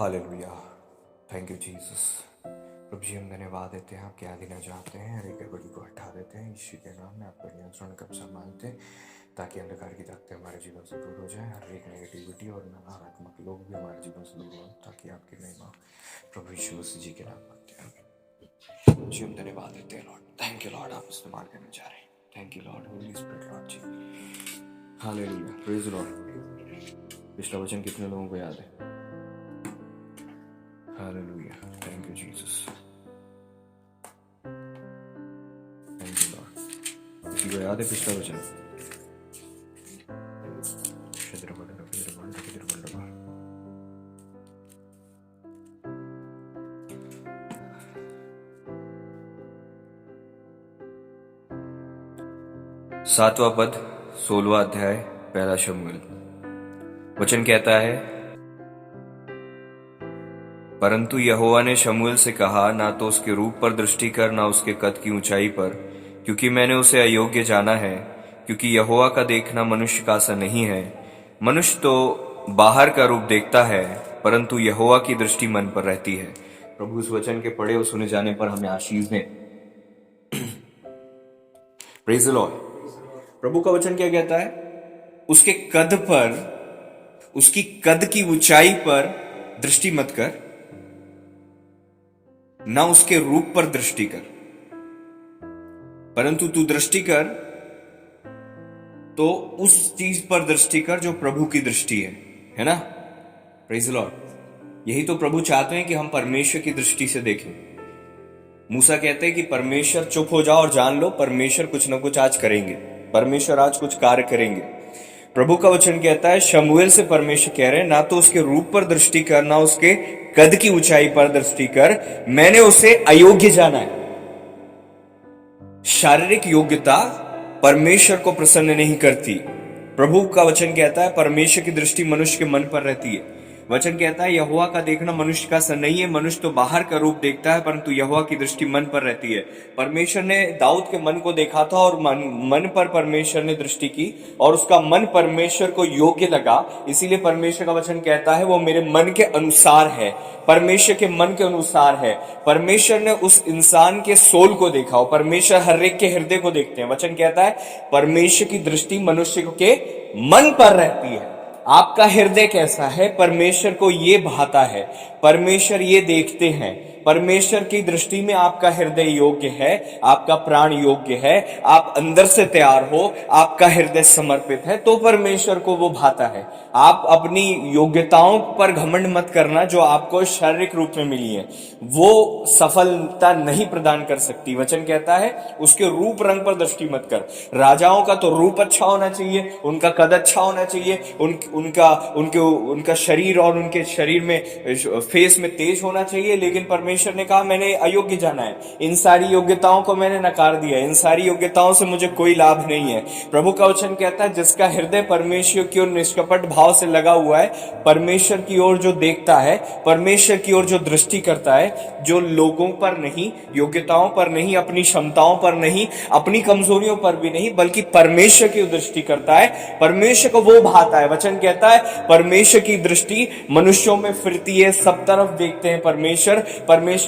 Hallelujah. Thank you Jesus. प्रभु जी हम धन्यवाद देते हैं, आप क्या देना चाहते हैं। हर एक गड़बड़ी को हटा देते हैं यीशु के नाम में। आपका नियंत्रण कब संभालते हैं ताकि अंधकार की ताकतें हमारे जीवन से दूर हो जाए। हर एक नेगेटिविटी और नकारात्मक लोग भी हमारे जीवन से दूर हो ताकि आपकी महिमा प्रभु यीशु मसीह जी के नाम मांगते हैं। जी हम धन्यवाद देते हैं लॉर्ड। थैंक यू लॉर्ड, आप इस्तेमाल करने जा रहे हैं। Thank you Lord, Holy Spirit Lord ji. Hallelujah, praise Lord. पिछला वचन कितने लोगों को याद है? Hallelujah, thank you Jesus, thank you Lord. किसी को याद है पिछला वचन? सातवां पद, 16वां अध्याय, पहला शमूएल। वचन कहता है, परंतु यहोवा ने शमूएल से कहा, ना तो उसके रूप पर दृष्टि कर, ना उसके कद की ऊंचाई पर, क्योंकि मैंने उसे अयोग्य जाना है। क्योंकि यहोवा का देखना मनुष्य का सा नहीं है। मनुष्य तो बाहर का रूप देखता है, परंतु यहोवा की दृष्टि मन पर रहती है। प्रभु इस वचन के पढ़े और सुने जाने पर हमें आशीष दें। Praise the Lord. प्रभु का वचन क्या कहता है? उसके कद पर, उसकी कद की ऊंचाई पर दृष्टि मत कर, ना उसके रूप पर दृष्टि कर, परंतु तू दृष्टि कर तो उस चीज पर दृष्टि कर जो प्रभु की दृष्टि है ना? Praise the Lord. यही तो प्रभु चाहते हैं कि हम परमेश्वर की दृष्टि से देखें। मूसा कहते हैं कि परमेश्वर चुप हो जाओ और जान लो, परमेश्वर कुछ ना कुछ आज करेंगे, परमेश्वर आज कुछ कार्य करेंगे। प्रभु का वचन कहता है, शमूएल से परमेश्वर कह रहे हैं, ना तो उसके रूप पर दृष्टि कर, ना उसके कद की ऊंचाई पर दृष्टि कर, मैंने उसे अयोग्य जाना है। शारीरिक योग्यता परमेश्वर को प्रसन्न नहीं करती। प्रभु का वचन कहता है, परमेश्वर की दृष्टि मनुष्य के मन पर रहती है। वचन कहता है, यहोवा का देखना मनुष्य का सा नहीं है। मनुष्य तो बाहर का रूप देखता है, परंतु यहोवा की दृष्टि मन पर रहती है। परमेश्वर ने दाऊद के मन को देखा था और मन पर परमेश्वर ने दृष्टि की और उसका मन परमेश्वर को योग्य लगा। इसीलिए परमेश्वर का वचन कहता है, वो मेरे मन के अनुसार है, परमेश्वर के मन के अनुसार है। परमेश्वर ने उस इंसान के सोल को देखा और परमेश्वर हर एक के हृदय को देखते हैं। वचन कहता है, परमेश्वर की दृष्टि मनुष्य के मन पर रहती है। आपका हृदय कैसा है, परमेश्वर को ये भाता है, परमेश्वर ये देखते हैं। परमेश्वर की दृष्टि में आपका हृदय योग्य है, आपका प्राण योग्य है, आप अंदर से तैयार हो, आपका हृदय समर्पित है, तो परमेश्वर को वो भाता है। आप अपनी योग्यताओं पर घमंड मत करना जो आपको शारीरिक रूप में मिली है, वो सफलता नहीं प्रदान कर सकती। वचन कहता है, उसके रूप रंग पर दृष्टि मत कर। राजाओं का तो रूप अच्छा होना चाहिए, उनका कद अच्छा होना चाहिए, उनका शरीर और उनके शरीर में फेस में तेज होना चाहिए, लेकिन परमेश्वर ने कहा, मैंने अयोग्य जाना है। इन सारी योग्यताओं को मैंने नकार दिया, इन सारी योग्यताओं से मुझे कोई लाभ नहीं है। प्रभु का वचन कहता है, जिसका हृदय परमेश्वर की ओर निष्कपट भाव से लगा हुआ है, परमेश्वर की ओर जो देखता है, परमेश्वर की ओर जो दृष्टि करता है, जो लोगों पर नहीं, योग्यताओं पर नहीं, अपनी क्षमताओं पर नहीं, अपनी कमजोरियों पर भी नहीं, बल्कि परमेश्वर की दृष्टि करता है, परमेश्वर को वो भाता है। वचन कहता है, परमेश्वर की दृष्टि मनुष्यों में फिरती है, सब तरफ देखते हैं परमेश्वर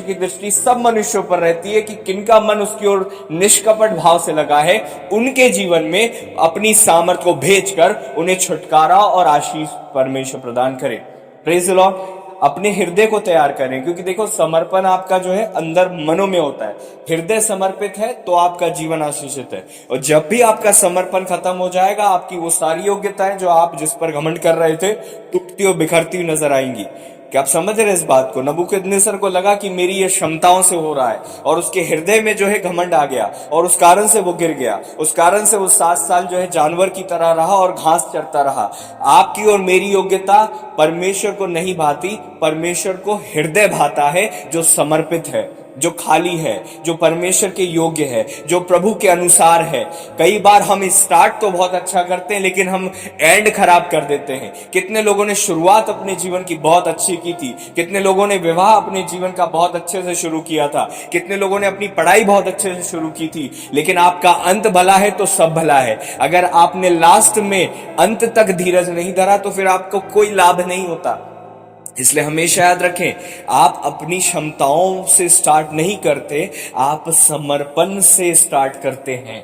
की दृष्टि सब मनुष्यों पर रहती है कि किनका मन उसकी ओर निष्कपट भाव से लगा है, उनके जीवन में अपनी सामर्थ को भेजकर उन्हें छुटकारा और आशीष परमेश्वर प्रदान करे। Praise the Lord. अपने हृदय को तैयार करें, क्योंकि देखो, समर्पण आपका जो है अंदर मनो में होता है। हृदय समर्पित है तो आपका जीवन आशीषित है, और जब भी आपका समर्पण खत्म हो जाएगा, आपकी वो सारी योग्यताएं जो आप जिस पर घमंड कर रहे थे, टूटती और बिखरती हुई नजर आएंगी। क्या आप समझ रहे हैं इस बात को? नबूकदनेस्सर को लगा कि मेरी ये क्षमताओं से हो रहा है, और उसके हृदय में जो है घमंड आ गया, और उस कारण से वो गिर गया। उस कारण से वो 7 साल जो है जानवर की तरह रहा और घास चरता रहा। आपकी और मेरी योग्यता परमेश्वर को नहीं भाती, परमेश्वर को हृदय भाता है जो समर्पित है, जो खाली है, जो परमेश्वर के योग्य है, जो प्रभु के अनुसार है। कई बार हम स्टार्ट तो बहुत अच्छा करते हैं, लेकिन हम एंड खराब कर देते हैं। कितने लोगों ने शुरुआत अपने जीवन की बहुत अच्छी की थी, कितने लोगों ने विवाह अपने जीवन का बहुत अच्छे से शुरू किया था, कितने लोगों ने अपनी पढ़ाई बहुत अच्छे से शुरू की थी, लेकिन आपका अंत भला है तो सब भला है। अगर आपने लास्ट में अंत तक धीरज नहीं धरा तो फिर आपको कोई लाभ नहीं होता। इसलिए हमेशा याद रखें, आप अपनी क्षमताओं से स्टार्ट नहीं करते, आप समर्पण से स्टार्ट करते हैं।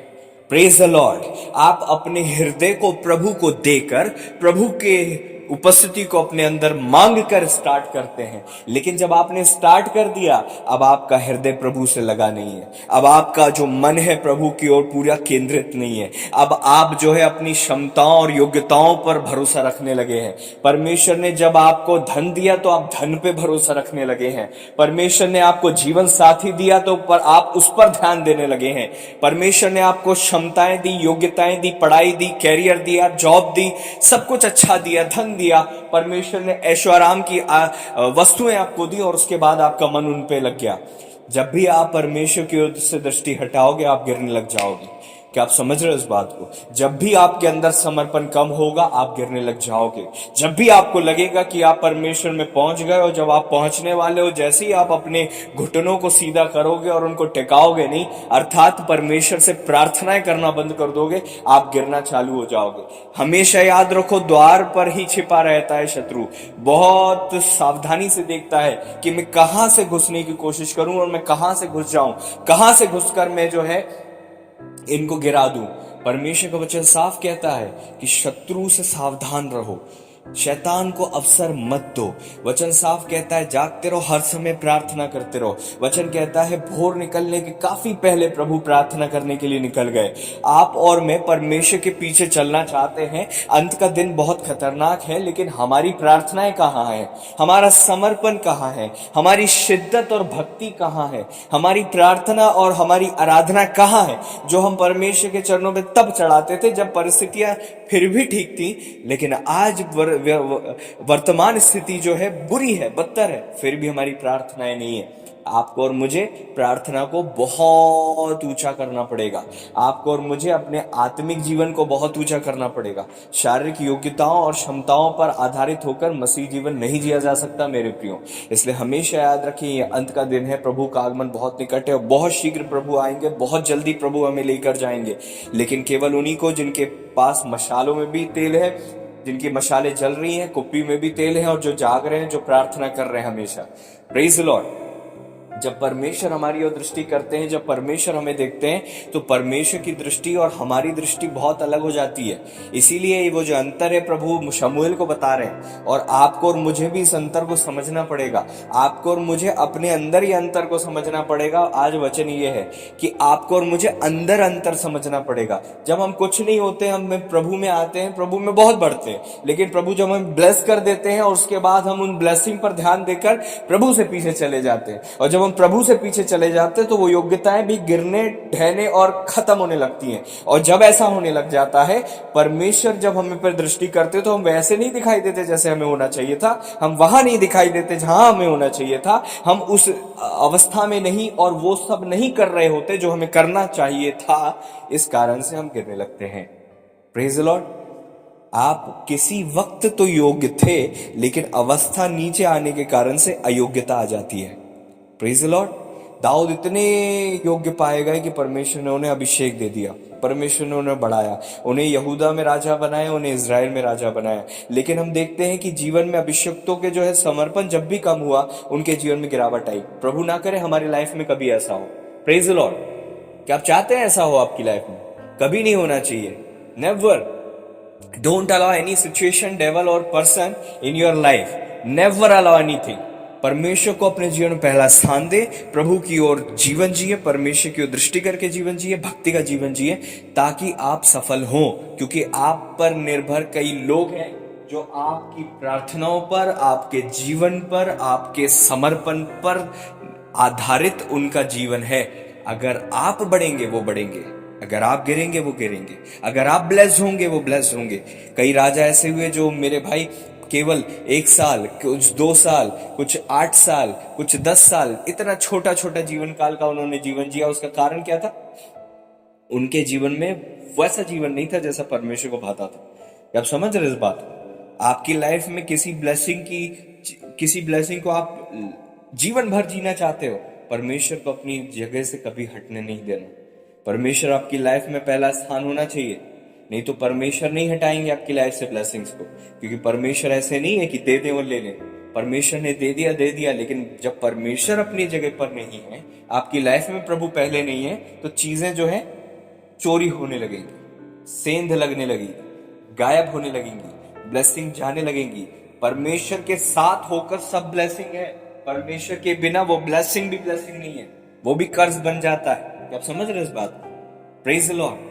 Praise the Lord. आप अपने हृदय को प्रभु को देकर, प्रभु के उपस्थिति को अपने अंदर मांग कर स्टार्ट करते हैं। लेकिन जब आपने स्टार्ट कर दिया, अब आपका हृदय प्रभु से लगा नहीं है, अब आपका जो मन है प्रभु की ओर पूरा केंद्रित नहीं है। अब आप जो है अपनी क्षमताओं और योग्यताओं पर भरोसा रखने लगे हैं। परमेश्वर ने जब आपको धन दिया तो आप धन पे भरोसा रखने लगे हैं। परमेश्वर ने आपको जीवन साथी दिया तो आप उस पर ध्यान देने लगे हैं। परमेश्वर ने आपको क्षमताएं दी, योग्यताएं दी, पढ़ाई दी, कैरियर दिया, जॉब दी, सब कुछ अच्छा दिया, धन दिया। परमेश्वर ने ऐशो आराम की वस्तुएं आपको दी और उसके बाद आपका मन उन पे लग गया। जब भी आप परमेश्वर की ओर से दृष्टि हटाओगे, आप गिरने लग जाओगे। क्या आप समझ रहे हो इस बात को? जब भी आपके अंदर समर्पण कम होगा, आप गिरने लग जाओगे। जब भी आपको लगेगा कि आप परमेश्वर में पहुंच गए हो, जब आप पहुंचने वाले हो, जैसे ही आप अपने घुटनों को सीधा करोगे और उनको टिकाओगे नहीं, अर्थात परमेश्वर से प्रार्थनाएं करना बंद कर दोगे, आप गिरना चालू हो जाओगे। हमेशा याद रखो, द्वार पर ही छिपा रहता है शत्रु। बहुत सावधानी से देखता है कि मैं कहां से घुसने की कोशिश करूं और मैं कहां से घुस जाऊं, कहां से घुसकर मैं जो है इनको गिरा दूं। परमेश्वर का वचन साफ कहता है कि शत्रु से सावधान रहो, शैतान को अवसर मत दो। वचन साफ कहता है जागते रहो, हर समय प्रार्थना करते रहो। वचन कहता है भोर निकलने के काफी पहले प्रभु प्रार्थना करने के लिए निकल गए। आप और मैं परमेश्वर के पीछे चलना चाहते हैं। अंत का दिन बहुत खतरनाक है, लेकिन हमारी प्रार्थनाएं कहाँ है? हमारा समर्पण कहाँ है? हमारी शिद्दत और भक्ति कहाँ है? हमारी प्रार्थना और हमारी आराधना कहाँ है, जो हम परमेश्वर के चरणों में तब चढ़ाते थे जब परिस्थितियां फिर भी ठीक थी। लेकिन आज वर्तमान स्थिति जो है बुरी है, बदतर है, फिर भी हमारी प्रार्थनाएं नहीं है। आपको और मुझे प्रार्थना को बहुत ऊंचा करना पड़ेगा। आपको और मुझे अपने आत्मिक जीवन को बहुत ऊंचा करना पड़ेगा। शारीरिक योग्यताओं और क्षमताओं पर आधारित होकर मसीह जीवन नहीं जिया जा सकता मेरे प्रियो। इसलिए हमेशा याद रखिए, ये अंत का दिन है, प्रभु का आगमन बहुत निकट है और बहुत शीघ्र प्रभु आएंगे, बहुत जल्दी प्रभु हमें लेकर जाएंगे। लेकिन केवल उन्हीं को जिनके पास मशालों में भी तेल है, जिनकी मशालें जल रही हैं, कुप्पी में भी तेल है, और जो जाग रहे हैं, जो प्रार्थना कर रहे हैं हमेशा। Praise the Lord. जब परमेश्वर हमारी ओर दृष्टि करते हैं, जब परमेश्वर हमें देखते हैं, तो परमेश्वर की दृष्टि और हमारी दृष्टि बहुत अलग हो जाती है। इसीलिए वो जो अंतर है प्रभु शमूएल को बता रहे हैं, और आपको और मुझे भी इस अंतर को समझना पड़ेगा। आपको और मुझे अपने अंदर ही अंतर को समझना पड़ेगा। आज वचन ये है कि आपको और मुझे अंदर अंतर समझना पड़ेगा। जब हम कुछ नहीं होते, हम प्रभु में आते हैं, प्रभु में बहुत बढ़ते हैं, लेकिन प्रभु जब हम ब्लेस कर देते हैं और उसके बाद हम उन ब्लेसिंग पर ध्यान देकर प्रभु से पीछे चले जाते हैं, और जब प्रभु से पीछे चले जाते हैं तो वो योग्यताएं भी गिरने, ढहने और खत्म होने लगती हैं। और जब ऐसा होने लग जाता है, परमेश्वर जब हमें पर दृष्टि करते तो हम वैसे नहीं दिखाई देते जैसे हमें होना चाहिए था। हम वहां नहीं दिखाई देते जहां हमें होना चाहिए था। हम उस अवस्था में नहीं और वो सब नहीं कर रहे होते जो हमें करना चाहिए था। इस कारण से हम गिरने लगते हैं। Praise the Lord. आप किसी वक्त तो योग्य थे, लेकिन अवस्था नीचे आने के कारण से अयोग्यता आ जाती है। Praise the Lord. दाऊद इतने योग्य पाए गए कि परमेश्वर ने उन्हें अभिषेक दे दिया, परमेश्वर ने उन्हें बढ़ाया, उन्हें यहूदा में राजा बनाया, उन्हें इजराइल में राजा बनाया। लेकिन हम देखते हैं कि जीवन में अभिषिक्तों के जो है समर्पण जब भी कम हुआ, उनके जीवन में गिरावट आई। प्रभु ना करे हमारी लाइफ में कभी ऐसा हो। Praise the Lord. क्या आप चाहते हैं ऐसा हो आपकी लाइफ में? कभी नहीं होना चाहिए। Never. Don't allow any situation, devil और person in your life. Never allow anything. परमेश्वर को अपने जीवन में पहला स्थान दे, प्रभु की ओर जीवन जिए, परमेश्वर की ओर दृष्टि करके जीवन जिए, भक्ति का जीवन जिए, ताकि आप सफल हो। क्योंकि आप पर निर्भर कई लोग हैं जो आपकी प्रार्थनाओं पर, आपके जीवन पर, आपके समर्पण पर आधारित उनका जीवन है। अगर आप बढ़ेंगे वो बढ़ेंगे, अगर आप गिरेंगे वो गिरेंगे, अगर आप ब्लेस्ड होंगे वो ब्लेस्ड होंगे। कई राजा ऐसे हुए जो मेरे भाई केवल 1 साल, कुछ 2 साल, कुछ 8 साल, कुछ 10 साल, इतना छोटा छोटा जीवन काल का उन्होंने जीवन जिया। उसका कारण क्या था? उनके जीवन में वैसा जीवन नहीं था जैसा परमेश्वर को भाता था। आप समझ रहे इस बात को? आपकी लाइफ में किसी ब्लेसिंग को आप जीवन भर जीना चाहते हो, परमेश्वर को अपनी जगह से कभी हटने नहीं देना। परमेश्वर आपकी लाइफ में पहला स्थान होना चाहिए, नहीं तो परमेश्वर नहीं हटाएंगे आपकी लाइफ से ब्लेसिंग्स को। क्योंकि परमेश्वर ऐसे नहीं है कि दे दें और ले लें। परमेश्वर ने दे दिया, लेकिन जब परमेश्वर अपनी जगह पर नहीं है, आपकी लाइफ में प्रभु पहले नहीं है, तो चीजें जो है चोरी होने लगेंगी, सेंध लगने लगेगी, गायब होने लगेंगी, ब्लेसिंग जाने लगेंगी। परमेश्वर के साथ होकर सब ब्लेसिंग है, परमेश्वर के बिना वो ब्लेसिंग भी ब्लेसिंग नहीं है, वो भी कर्ज बन जाता है। क्या आप समझ रहे इस बात को? Praise the Lord.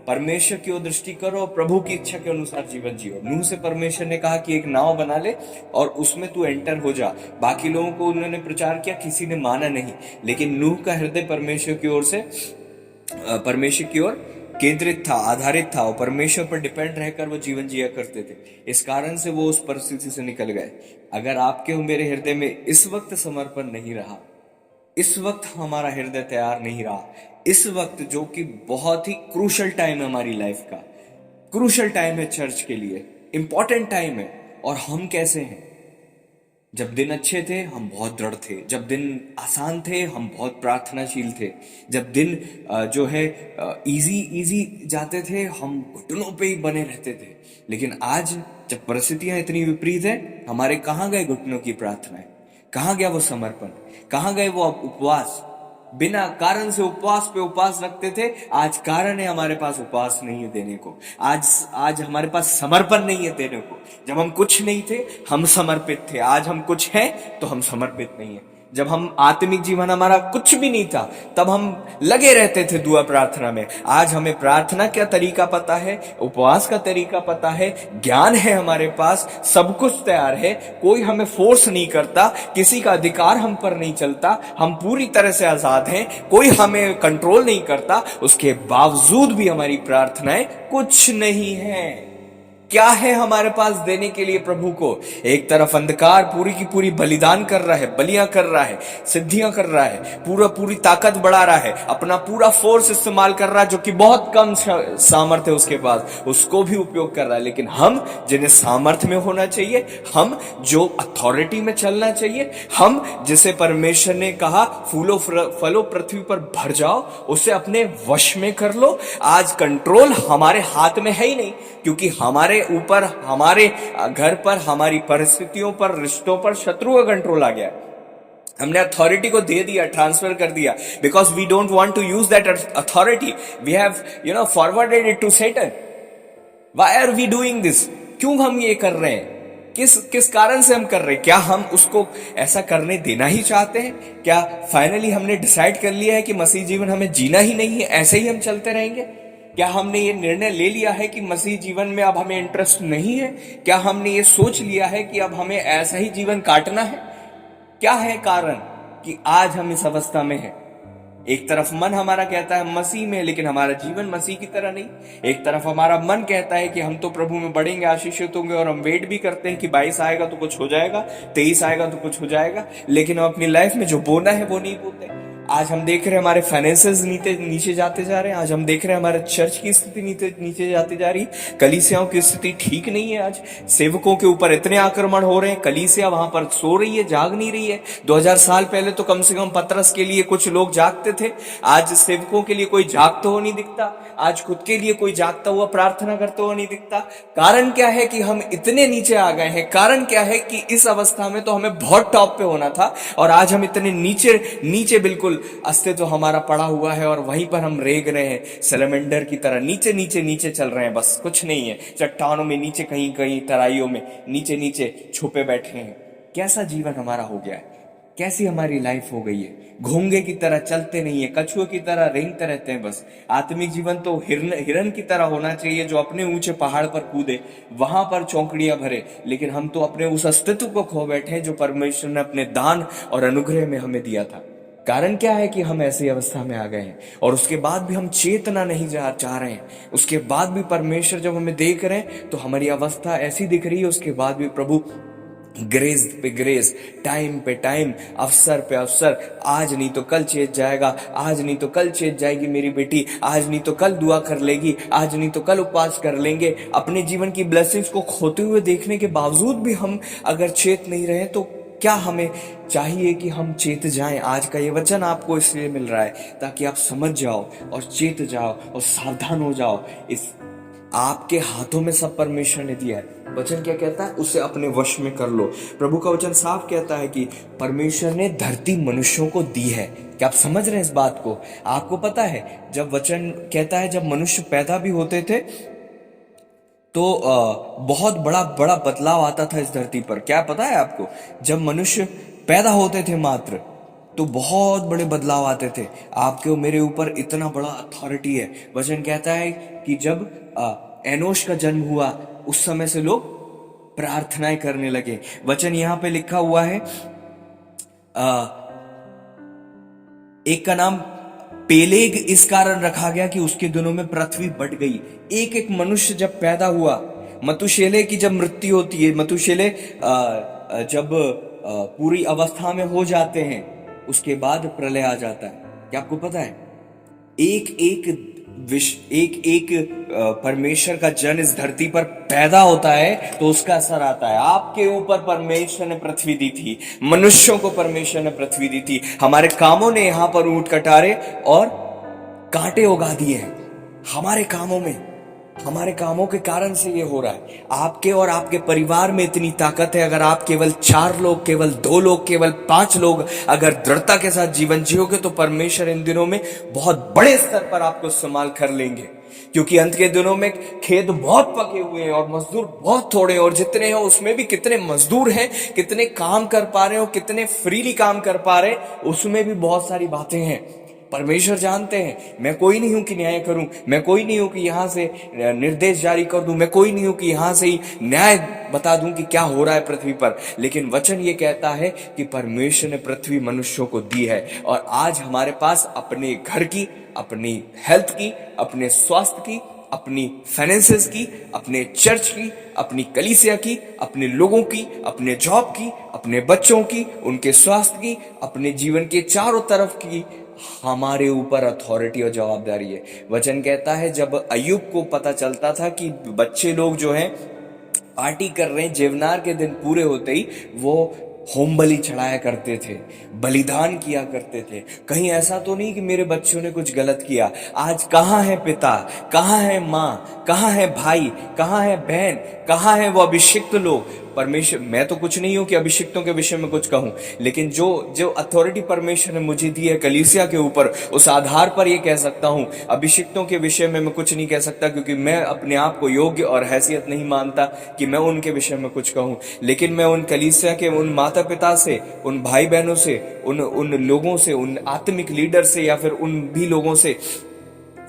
परमेश्वर की ओर दृष्टि करो और प्रभु की इच्छा के अनुसार जीवन जियो। नूह से परमेश्वर ने कहा कि एक नाव बना ले और उसमें तू एंटर हो जा। बाकी लोगों को उन्होंने प्रचार किया, किसी ने माना नहीं, लेकिन नूह का हृदय परमेश्वर की ओर केंद्रित था, आधारित था, और परमेश्वर पर डिपेंड रहकर वो जीवन जिया करते थे। इस कारण से वो उस परिस्थिति से निकल गए। अगर आपके और मेरे हृदय में इस वक्त समर्पण नहीं रहा, इस वक्त हमारा हृदय तैयार नहीं रहा, इस वक्त जो कि बहुत ही क्रूशल टाइम है हमारी लाइफ का, क्रूशल टाइम है चर्च के लिए, इंपॉर्टेंट टाइम है, और हम कैसे हैं? जब दिन अच्छे थे हम बहुत दृढ़ थे, जब दिन आसान थे हम बहुत प्रार्थनाशील थे, जब दिन जो है इजी जाते थे हम घुटनों पे ही बने रहते थे। लेकिन आज जब परिस्थितियां इतनी विपरीत है, हमारे कहाँ गए घुटनों की प्रार्थनाएं? कहाँ गया वो समर्पण? कहाँ गए वो उपवास? बिना कारण से उपवास पे उपवास रखते थे, आज कारण है हमारे पास उपवास नहीं है देने को, आज हमारे पास समर्पण नहीं है देने को। जब हम कुछ नहीं थे हम समर्पित थे, आज हम कुछ हैं तो हम समर्पित नहीं है। जब हम आत्मिक जीवन हमारा कुछ भी नहीं था तब हम लगे रहते थे दुआ प्रार्थना में। आज हमें प्रार्थना का तरीका पता है, उपवास का तरीका पता है, ज्ञान है हमारे पास, सब कुछ तैयार है, कोई हमें फोर्स नहीं करता, किसी का अधिकार हम पर नहीं चलता, हम पूरी तरह से आजाद हैं, कोई हमें कंट्रोल नहीं करता। उसके बावजूद भी हमारी प्रार्थनाएं कुछ नहीं है। क्या है हमारे पास देने के लिए प्रभु को? एक तरफ अंधकार पूरी की पूरी बलिदान कर रहा है, बलियां कर रहा है, सिद्धियां कर रहा है, पूरी ताकत बढ़ा रहा है, अपना पूरा फोर्स इस्तेमाल कर रहा है, जो कि बहुत कम सामर्थ्य है उसके पास, उसको भी उपयोग कर रहा है। लेकिन हम जिन्हें सामर्थ्य में होना चाहिए, हम जो अथॉरिटी में चलना चाहिए, हम जिसे परमेश्वर ने कहा फूलो फलो पृथ्वी पर भर जाओ, उसे अपने वश में कर लो। आज कंट्रोल हमारे हाथ में है ही नहीं, क्योंकि हमारे ऊपर, हमारे घर पर, हमारी परिस्थितियों पर, रिश्तों पर शत्रु का कंट्रोल आ गया। हमने अथॉरिटी को दे दिया, ट्रांसफर कर दिया, because we don't want to use that authority, we have forwarded it to Satan. Why are we doing this? क्यों हम ये कर रहे हैं? किस कारण से हम कर रहे हैं? क्या हम उसको ऐसा करने देना ही चाहते हैं? क्या फाइनली हमने डिसाइड कर लिया है कि मसीह जीवन हमें जीना ही नहीं है, ऐसे ही हम चलते रहेंगे? क्या हमने ये निर्णय ले लिया है कि मसीह जीवन में अब हमें इंटरेस्ट नहीं है? क्या हमने ये सोच लिया है कि अब हमें ऐसा ही जीवन काटना है? क्या है कारण कि आज हम इस अवस्था में हैं? एक तरफ मन हमारा कहता है मसीह में, लेकिन हमारा जीवन मसीह की तरह नहीं। एक तरफ हमारा मन कहता है कि हम तो प्रभु में बढ़ेंगे, आशीषित होंगे, और हम वेट भी करते हैं कि 22 आएगा तो कुछ हो जाएगा, 23 आएगा तो कुछ हो जाएगा, लेकिन हम अपनी लाइफ में जो बोना है वो नहीं बोते। आज हम देख रहे हैं हमारे फाइनेंसेस नीचे जाते जा रहे हैं। आज हम देख रहे हैं हमारे चर्च की स्थिति नीचे जाती जा रही है। कलीसियाओं की स्थिति ठीक नहीं है। आज सेवकों के ऊपर इतने आक्रमण हो रहे हैं, कलीसिया वहां पर सो रही है, जाग नहीं रही है। 2000 साल पहले तो कम से कम पतरस के लिए कुछ लोग जागते थे, आज सेवकों के लिए कोई जागता हुआ नहीं दिखता। आज खुद के लिए कोई जागता हुआ प्रार्थना करता हुआ नहीं दिखता। कारण क्या है कि हम इतने नीचे आ गए हैं? कारण क्या है कि इस अवस्था में तो हमें बहुत टॉप पे होना था, और आज हम इतने नीचे बिल्कुल अस्तित्व हमारा पड़ा हुआ है, और वहीं पर हम रेग रहे हैं सैलमेंडर की तरह, नीचे चल रहे हैं, बस कुछ नहीं है। चट्टानों में नीचे, कहीं तराइयों में नीचे छुपे बैठे हैं। कैसा जीवन हमारा हो गया है? कैसी हमारी लाइफ हो गई है? घोंगे की तरह चलते नहीं है, कछुए की तरह रेंगते रहते हैं बस। आत्मिक जीवन तो हिरन की तरह होना चाहिए, जो अपने ऊंचे पहाड़ पर कूदे, वहां पर चौकड़ियां भरे। लेकिन हम तो अपने उस अस्तित्व को खो बैठे हैं जो परमेश्वर ने अपने दान और अनुग्रह में हमें दिया था। कारण क्या है कि हम ऐसी अवस्था में आ गए हैं, और उसके बाद भी हम चेतना नहीं चाह रहे हैं। उसके बाद भी परमेश्वर जब हमें देख रहे हैं तो हमारी अवस्था ऐसी दिख रही है, उसके बाद भी प्रभु ग्रेस पे ग्रेस, टाइम पे टाइम, अवसर पे अवसर, आज नहीं तो कल चेत जाएगा, आज नहीं तो कल चेत जाएगी मेरी बेटी, आज नहीं तो कल दुआ कर लेगी, आज नहीं तो कल उपवास कर लेंगे। अपने जीवन की ब्लेसिंग्स को खोते हुए देखने के बावजूद भी हम अगर चेत नहीं रहे, तो क्या हमें चाहिए कि हम चेत जाएं। आज का ये वचन आपको इसलिए मिल रहा है ताकि आप समझ जाओ और चेत जाओ और सावधान हो जाओ। इस आपके हाथों में सब परमेश्वर ने दिया है। वचन क्या कहता है? उसे अपने वश में कर लो। प्रभु का वचन साफ कहता है कि परमेश्वर ने धरती मनुष्यों को दी है। क्या आप समझ रहे हैं इस बात को? आपको पता है जब वचन कहता है जब मनुष्य पैदा भी होते थे तो बहुत बड़ा बड़ा बदलाव आता था इस धरती पर। क्या पता है आपको? जब मनुष्य पैदा होते थे मात्र तो बहुत बड़े बदलाव आते थे। आपके और मेरे ऊपर इतना बड़ा अथॉरिटी है। वचन कहता है कि जब एनोश का जन्म हुआ उस समय से लोग प्रार्थनाएं करने लगे। वचन यहाँ पे लिखा हुआ है, एक का नाम पेलेग इस कारण रखा गया कि उसके दिनों में पृथ्वी बढ़ गई। एक एक मनुष्य जब पैदा हुआ, मतुशेले की जब मृत्यु होती है, मतुशेले जब पूरी अवस्था में हो जाते हैं उसके बाद प्रलय आ जाता है। क्या आपको पता है? एक एक परमेश्वर का जन इस धरती पर पैदा होता है तो उसका असर आता है। आपके ऊपर परमेश्वर ने पृथ्वी दी थी, मनुष्यों को परमेश्वर ने पृथ्वी दी थी। हमारे कामों ने यहां पर ऊंट कटारे और कांटे उगा दिए हैं। हमारे कामों में, हमारे कामों के कारण से ये हो रहा है। आपके और आपके परिवार में इतनी ताकत है। अगर आप केवल 4 लोग, केवल 2 लोग, केवल 5 लोग अगर दृढ़ता के साथ जीवन जियोगे तो परमेश्वर इन दिनों में बहुत बड़े स्तर पर आपको इस्तेमाल कर लेंगे। क्योंकि अंत के दिनों में खेत बहुत पके हुए हैं और मजदूर बहुत थोड़े हैं, और जितने हैं उसमें भी कितने मजदूर हैं, कितने काम कर पा रहे हो, कितने फ्रीली काम कर पा रहे हैं, उसमें भी बहुत सारी बातें हैं। परमेश्वर जानते हैं मैं कोई नहीं हूं कि न्याय करूं, मैं कोई नहीं हूं कि यहां से निर्देश जारी कर दूं, मैं कोई नहीं हूं कि यहां से ही न्याय बता दूं कि क्या हो रहा है पृथ्वी पर। लेकिन वचन ये कहता है कि परमेश्वर ने पृथ्वी मनुष्यों को दी है, और आज हमारे पास अपने घर की, अपनी हेल्थ की, अपने स्वास्थ्य की, अपनी फाइनेंसेस की, अपने चर्च की, अपनी कलीसिया की, अपने लोगों की, अपने जॉब की, अपने बच्चों की, उनके स्वास्थ्य की, अपने जीवन के चारों तरफ की हमारे ऊपर अथॉरिटी और जवाबदारी है। वचन कहता है जब अय्यूब को पता चलता था कि बच्चे लोग जो हैं पार्टी कर रहे हैं, जेवनार के दिन पूरे होते ही वो होम बलि चढ़ाया करते थे, बलिदान किया करते थे। कहीं ऐसा तो नहीं कि मेरे बच्चों ने कुछ गलत किया। आज कहाँ है पिता, कहाँ है माँ, कहाँ है भाई, कहाँ है बहन, कहाँ है वो अभिषिक्त लोग? परमेश्वर, मैं तो कुछ नहीं हूं कि अभिषिक्तों के विषय में कुछ कहूं, लेकिन जो जो अथॉरिटी परमेश्वर ने मुझे दी है कलीसिया के ऊपर, उस आधार पर ये कह सकता हूं। अभिषिक्तों के विषय में मैं कुछ नहीं कह सकता, क्योंकि मैं अपने आप को योग्य और हैसियत नहीं मानता कि मैं उनके विषय में कुछ कहूं। लेकिन मैं उन कलीसिया के उन माता पिता से, उन भाई बहनों से, उन लोगों से, उन आत्मिक लीडर से, या फिर उन भी लोगों से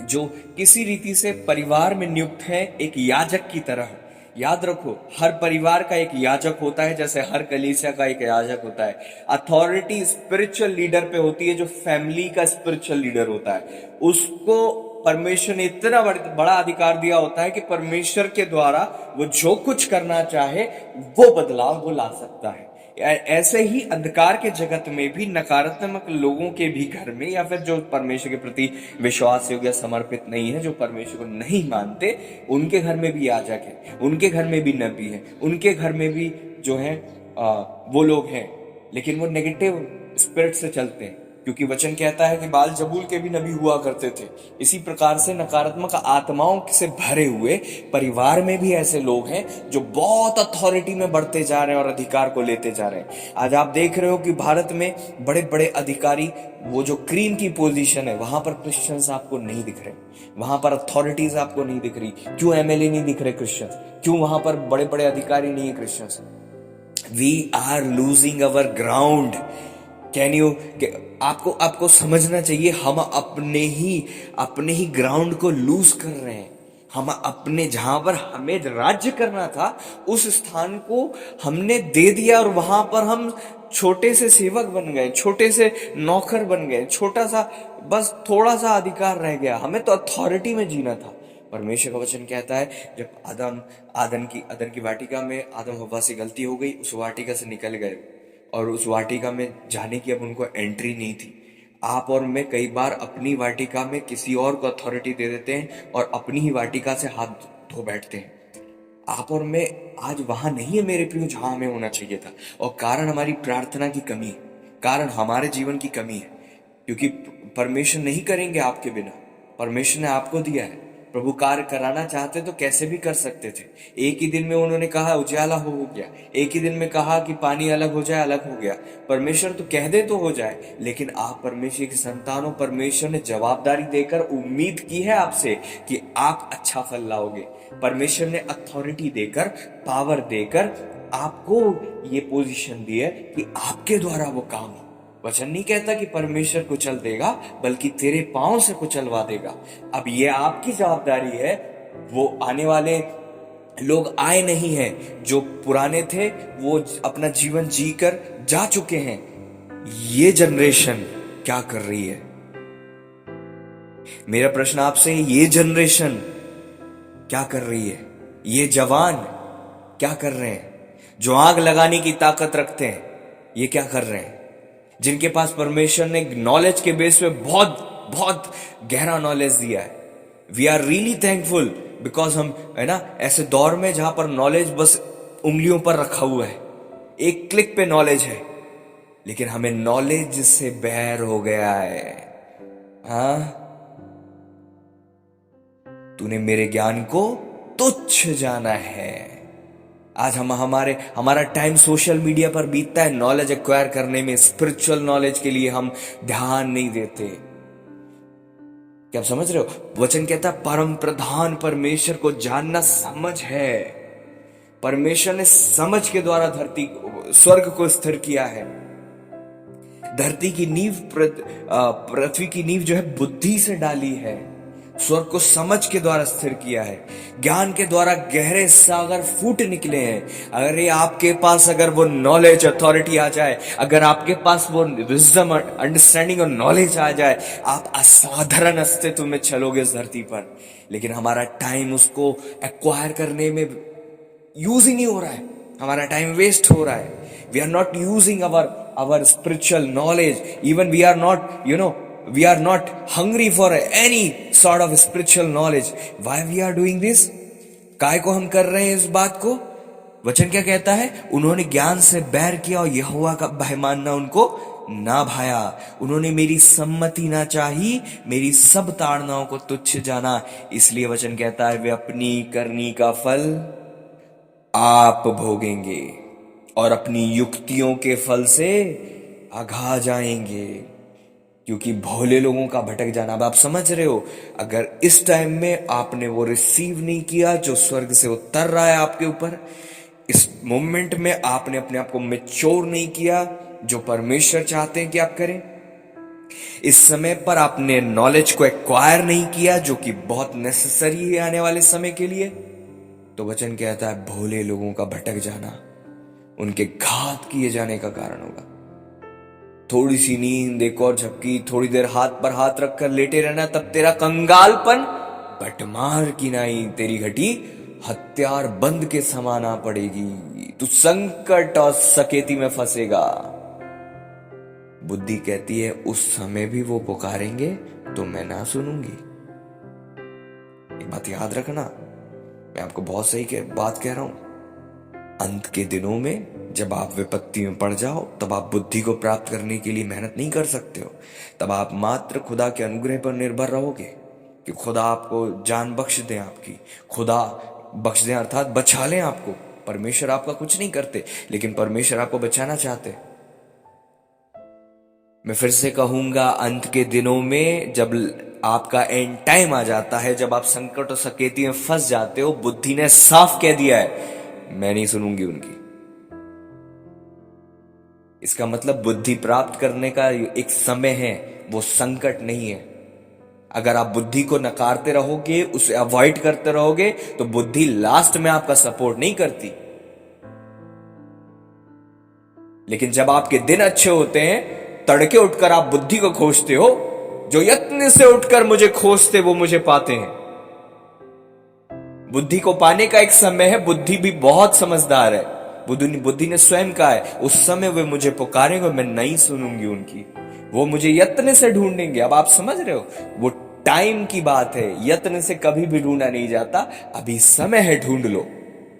जो किसी रीति से परिवार में नियुक्त है एक याजक की तरह। याद रखो, हर परिवार का एक याजक होता है, जैसे हर कलीसिया का एक याजक होता है। अथॉरिटी स्पिरिचुअल लीडर पे होती है, जो फैमिली का स्पिरिचुअल लीडर होता है। उसको परमेश्वर ने इतना बड़ा अधिकार दिया होता है कि परमेश्वर के द्वारा वो जो कुछ करना चाहे वो बदलाव वो ला सकता है। ऐसे ही अंधकार के जगत में भी नकारात्मक लोगों के भी घर में, या फिर जो परमेश्वर के प्रति विश्वास योग्य समर्पित नहीं है, जो परमेश्वर को नहीं मानते, उनके घर में भी याजक है, उनके घर में भी नबी है, उनके घर में भी जो है वो लोग हैं, लेकिन वो नेगेटिव स्पिरिट से चलते हैं। क्योंकि वचन कहता है कि बाल जबूल के भी नबी हुआ करते थे। इसी प्रकार से नकारात्मक आत्माओं से भरे हुए परिवार में भी ऐसे लोग हैं जो बहुत अथॉरिटी में बढ़ते जा रहे हैं और अधिकार को लेते जा रहे हैं। आज आप देख रहे हो कि भारत में बड़े बड़े अधिकारी, वो जो क्रीम की पोजीशन है, वहां पर क्रिश्चियंस आपको नहीं दिख रहे, वहां पर अथॉरिटीज आपको नहीं दिख रही। क्यों एमएलए नहीं दिख रहे क्रिश्चियंस? क्यों वहां पर बड़े बड़े अधिकारी नहीं है Christians? We are losing our ground. Can you, आपको समझना चाहिए, हम अपने ही ग्राउंड को लूज कर रहे हैं। हम अपने, जहां पर हमें राज्य करना था उस स्थान को हमने दे दिया, और वहां पर हम छोटे से सेवक बन गए, छोटे से नौकर बन गए, छोटा सा, बस थोड़ा सा अधिकार रह गया। हमें तो अथॉरिटी में जीना था। परमेश्वर का वचन कहता है जब आदम की वाटिका में आदम हव्वा से गलती हो गई, उस वाटिका से निकल गए और उस वाटिका में जाने की अब उनको एंट्री नहीं थी। आप और मैं कई बार अपनी वाटिका में किसी और को अथॉरिटी दे देते हैं और अपनी ही वाटिका से हाथ धो बैठते हैं। आप और मैं आज वहां नहीं है मेरे प्रियो जहां हमें होना चाहिए था, और कारण हमारी प्रार्थना की कमी है, कारण हमारे जीवन की कमी है। क्योंकि परमेश्वर नहीं करेंगे आपके बिना, परमेश्वर ने आपको दिया है, प्रभु कार्य कराना चाहते तो कैसे भी कर सकते थे। एक ही दिन में उन्होंने कहा उजाला हो गया, एक ही दिन में कहा कि पानी अलग हो जाए, अलग हो गया। परमेश्वर तो कह दे तो हो जाए, लेकिन आप परमेश्वर की संतान हो। परमेश्वर ने जवाबदारी देकर उम्मीद की है आपसे कि आप अच्छा फल लाओगे। परमेश्वर ने अथॉरिटी देकर, पावर देकर आपको ये पोजीशन दी है कि आपके द्वारा वो काम हो। वचन नहीं कहता कि परमेश्वर कुचल देगा, बल्कि तेरे पांव से कुचलवा देगा। अब ये आपकी जवाबदारी है। वो आने वाले लोग आए नहीं हैं, जो पुराने थे वो अपना जीवन जीकर जा चुके हैं। ये जनरेशन क्या कर रही है? मेरा प्रश्न आपसे, ये जनरेशन क्या कर रही है? ये जवान क्या कर रहे हैं? जो आग लगाने की ताकत रखते हैं, ये क्या कर रहे हैं? जिनके पास परमेश्वर ने नॉलेज के बेस पे बहुत बहुत गहरा नॉलेज दिया है। We are really thankful because हम, है ना, ऐसे दौर में जहां पर नॉलेज बस उंगलियों पर रखा हुआ है, एक क्लिक पे नॉलेज है, लेकिन हमें नॉलेज से बैर हो गया है। हाँ, तूने मेरे ज्ञान को तुच्छ जाना है। आज हमारा टाइम सोशल मीडिया पर बीतता है नॉलेज एक्वायर करने में। स्पिरिचुअल नॉलेज के लिए हम ध्यान नहीं देते। क्या आप समझ रहे हो? वचन कहता है परम प्रधान परमेश्वर को जानना समझ है। परमेश्वर ने समझ के द्वारा स्वर्ग को स्थिर किया है। धरती की नींव, पृथ्वी की नींव जो है बुद्धि से डाली है। स्वर्ग को समझ के द्वारा स्थिर किया है। ज्ञान के द्वारा गहरे सागर फूट निकले हैं। अगर ये आपके पास, अगर वो नॉलेज अथॉरिटी आ जाए, अगर आपके पास वो विजडम, अंडरस्टैंडिंग और नॉलेज आ जाए, आप असाधारण अस्तित्व में चलोगे इस धरती पर। लेकिन हमारा टाइम उसको एक्वायर करने में यूज ही नहीं हो रहा है। हमारा टाइम वेस्ट हो रहा है। We are not using our spiritual knowledge. Even we are not, we are not hungry for any sort of spiritual knowledge. Why we are doing this? काय को हम कर रहे हैं इस बात को? वचन क्या कहता है? उन्होंने ज्ञान से बैर किया और यहोवा का भय मानना उनको ना भाया। उन्होंने मेरी सम्मति ना चाही, मेरी सब ताड़नाओं को तुच्छ जाना। इसलिए वचन कहता है वे अपनी करनी का फल आप भोगेंगे और अपनी युक्तियों के फल से आघा जाएंगे। क्योंकि भोले लोगों का भटक जाना। अब आप समझ रहे हो, अगर इस टाइम में आपने वो रिसीव नहीं किया जो स्वर्ग से उतर रहा है आपके ऊपर, इस मोमेंट में आपने अपने आप को मैच्योर नहीं किया जो परमेश्वर चाहते हैं कि आप करें, इस समय पर आपने नॉलेज को एक्वायर नहीं किया जो कि बहुत नेसेसरी है आने वाले समय के लिए, तो वचन कहता है भोले लोगों का भटक जाना उनके घात किए जाने का कारण होगा। थोड़ी सी नींद, एक और झपकी, थोड़ी देर हाथ पर हाथ रखकर लेटे रहना, तब तेरा कंगालपन बटमार की नाई, तेरी घटी हत्यार बंद के समान आ पड़ेगी। तू संकट और सकेती में फंसेगा। बुद्धि कहती है उस समय भी वो पुकारेंगे तो मैं ना सुनूंगी। एक बात याद रखना, मैं आपको बहुत सही बात कह रहा हूं। अंत के दिनों में जब आप विपत्ति में पड़ जाओ, तब आप बुद्धि को प्राप्त करने के लिए मेहनत नहीं कर सकते हो। तब आप मात्र खुदा के अनुग्रह पर निर्भर रहोगे कि खुदा आपको जान बख्श दें, आपकी खुदा बख्श दें अर्थात बचा लें आपको। परमेश्वर आपका कुछ नहीं करते, लेकिन परमेश्वर आपको बचाना चाहते। मैं फिर से कहूंगा, अंत के दिनों में जब आपका एंड टाइम आ जाता है, जब आप संकट और सकेती में फंस जाते हो, बुद्धि ने साफ कह दिया है मैं नहीं सुनूंगी उनकी। इसका मतलब बुद्धि प्राप्त करने का एक समय है, वो संकट नहीं है। अगर आप बुद्धि को नकारते रहोगे, उसे अवॉइड करते रहोगे, तो बुद्धि लास्ट में आपका सपोर्ट नहीं करती। लेकिन जब आपके दिन अच्छे होते हैं, तड़के उठकर आप बुद्धि को खोजते हो, जो यत्न से उठकर मुझे खोजते वो मुझे पाते हैं। बुद्धि को पाने का एक समय है। बुद्धि भी बहुत समझदार है। बुद्धि ने स्वयं कहा है उस समय वे मुझे पुकारेंगे, मैं नहीं सुनूंगी उनकी। वो मुझे यत्न से ढूंढेंगे। अब आप समझ रहे हो, वो टाइम की बात है। यत्न से कभी भी ढूंढा नहीं जाता। अभी समय है, ढूंढ लो।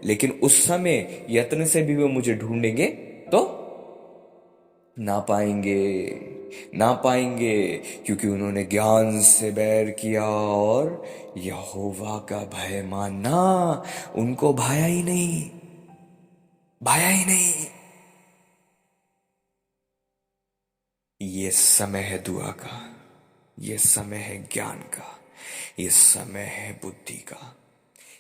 लेकिन उस समय यत्न से भी वो मुझे ढूंढेंगे तो ना पाएंगे, ना पाएंगे, क्योंकि उन्होंने ज्ञान से बैर किया और यहोवा का भय मानना उनको भाया ही नहीं, भाया ही नहीं। ये समय है दुआ का, ये समय है ज्ञान का, ये समय है बुद्धि का,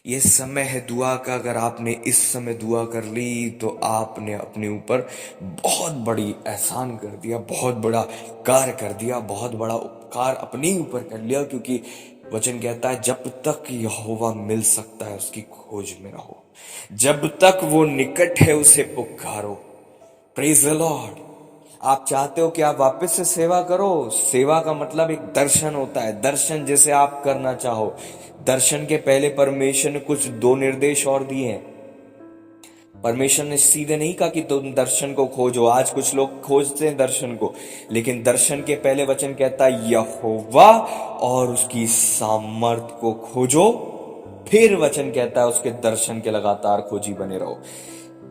ये समय है दुआ का। अगर आपने इस समय दुआ कर ली तो आपने अपने ऊपर बहुत बड़ी एहसान कर दिया, बहुत बड़ा कार्य कर दिया, बहुत बड़ा उपकार अपने ही ऊपर कर लिया। क्योंकि वचन कहता है जब तक यहोवा मिल सकता है उसकी खोज में रहो, जब तक वो निकट है उसे पुकारो। Praise the Lord. आप चाहते हो कि आप वापस से सेवा करो, सेवा का मतलब एक दर्शन होता है, दर्शन जैसे आप करना चाहो। दर्शन के पहले परमेश्वर ने कुछ 2 निर्देश और दिए हैं। परमेश्वर ने सीधे नहीं कहा कि तुम दर्शन को खोजो, आज कुछ लोग खोजते हैं दर्शन को, लेकिन दर्शन के पहले वचन कहता है यहोवा और उसकी सामर्थ को खोजो। फिर वचन कहता है उसके दर्शन के लगातार खोजी बने रहो।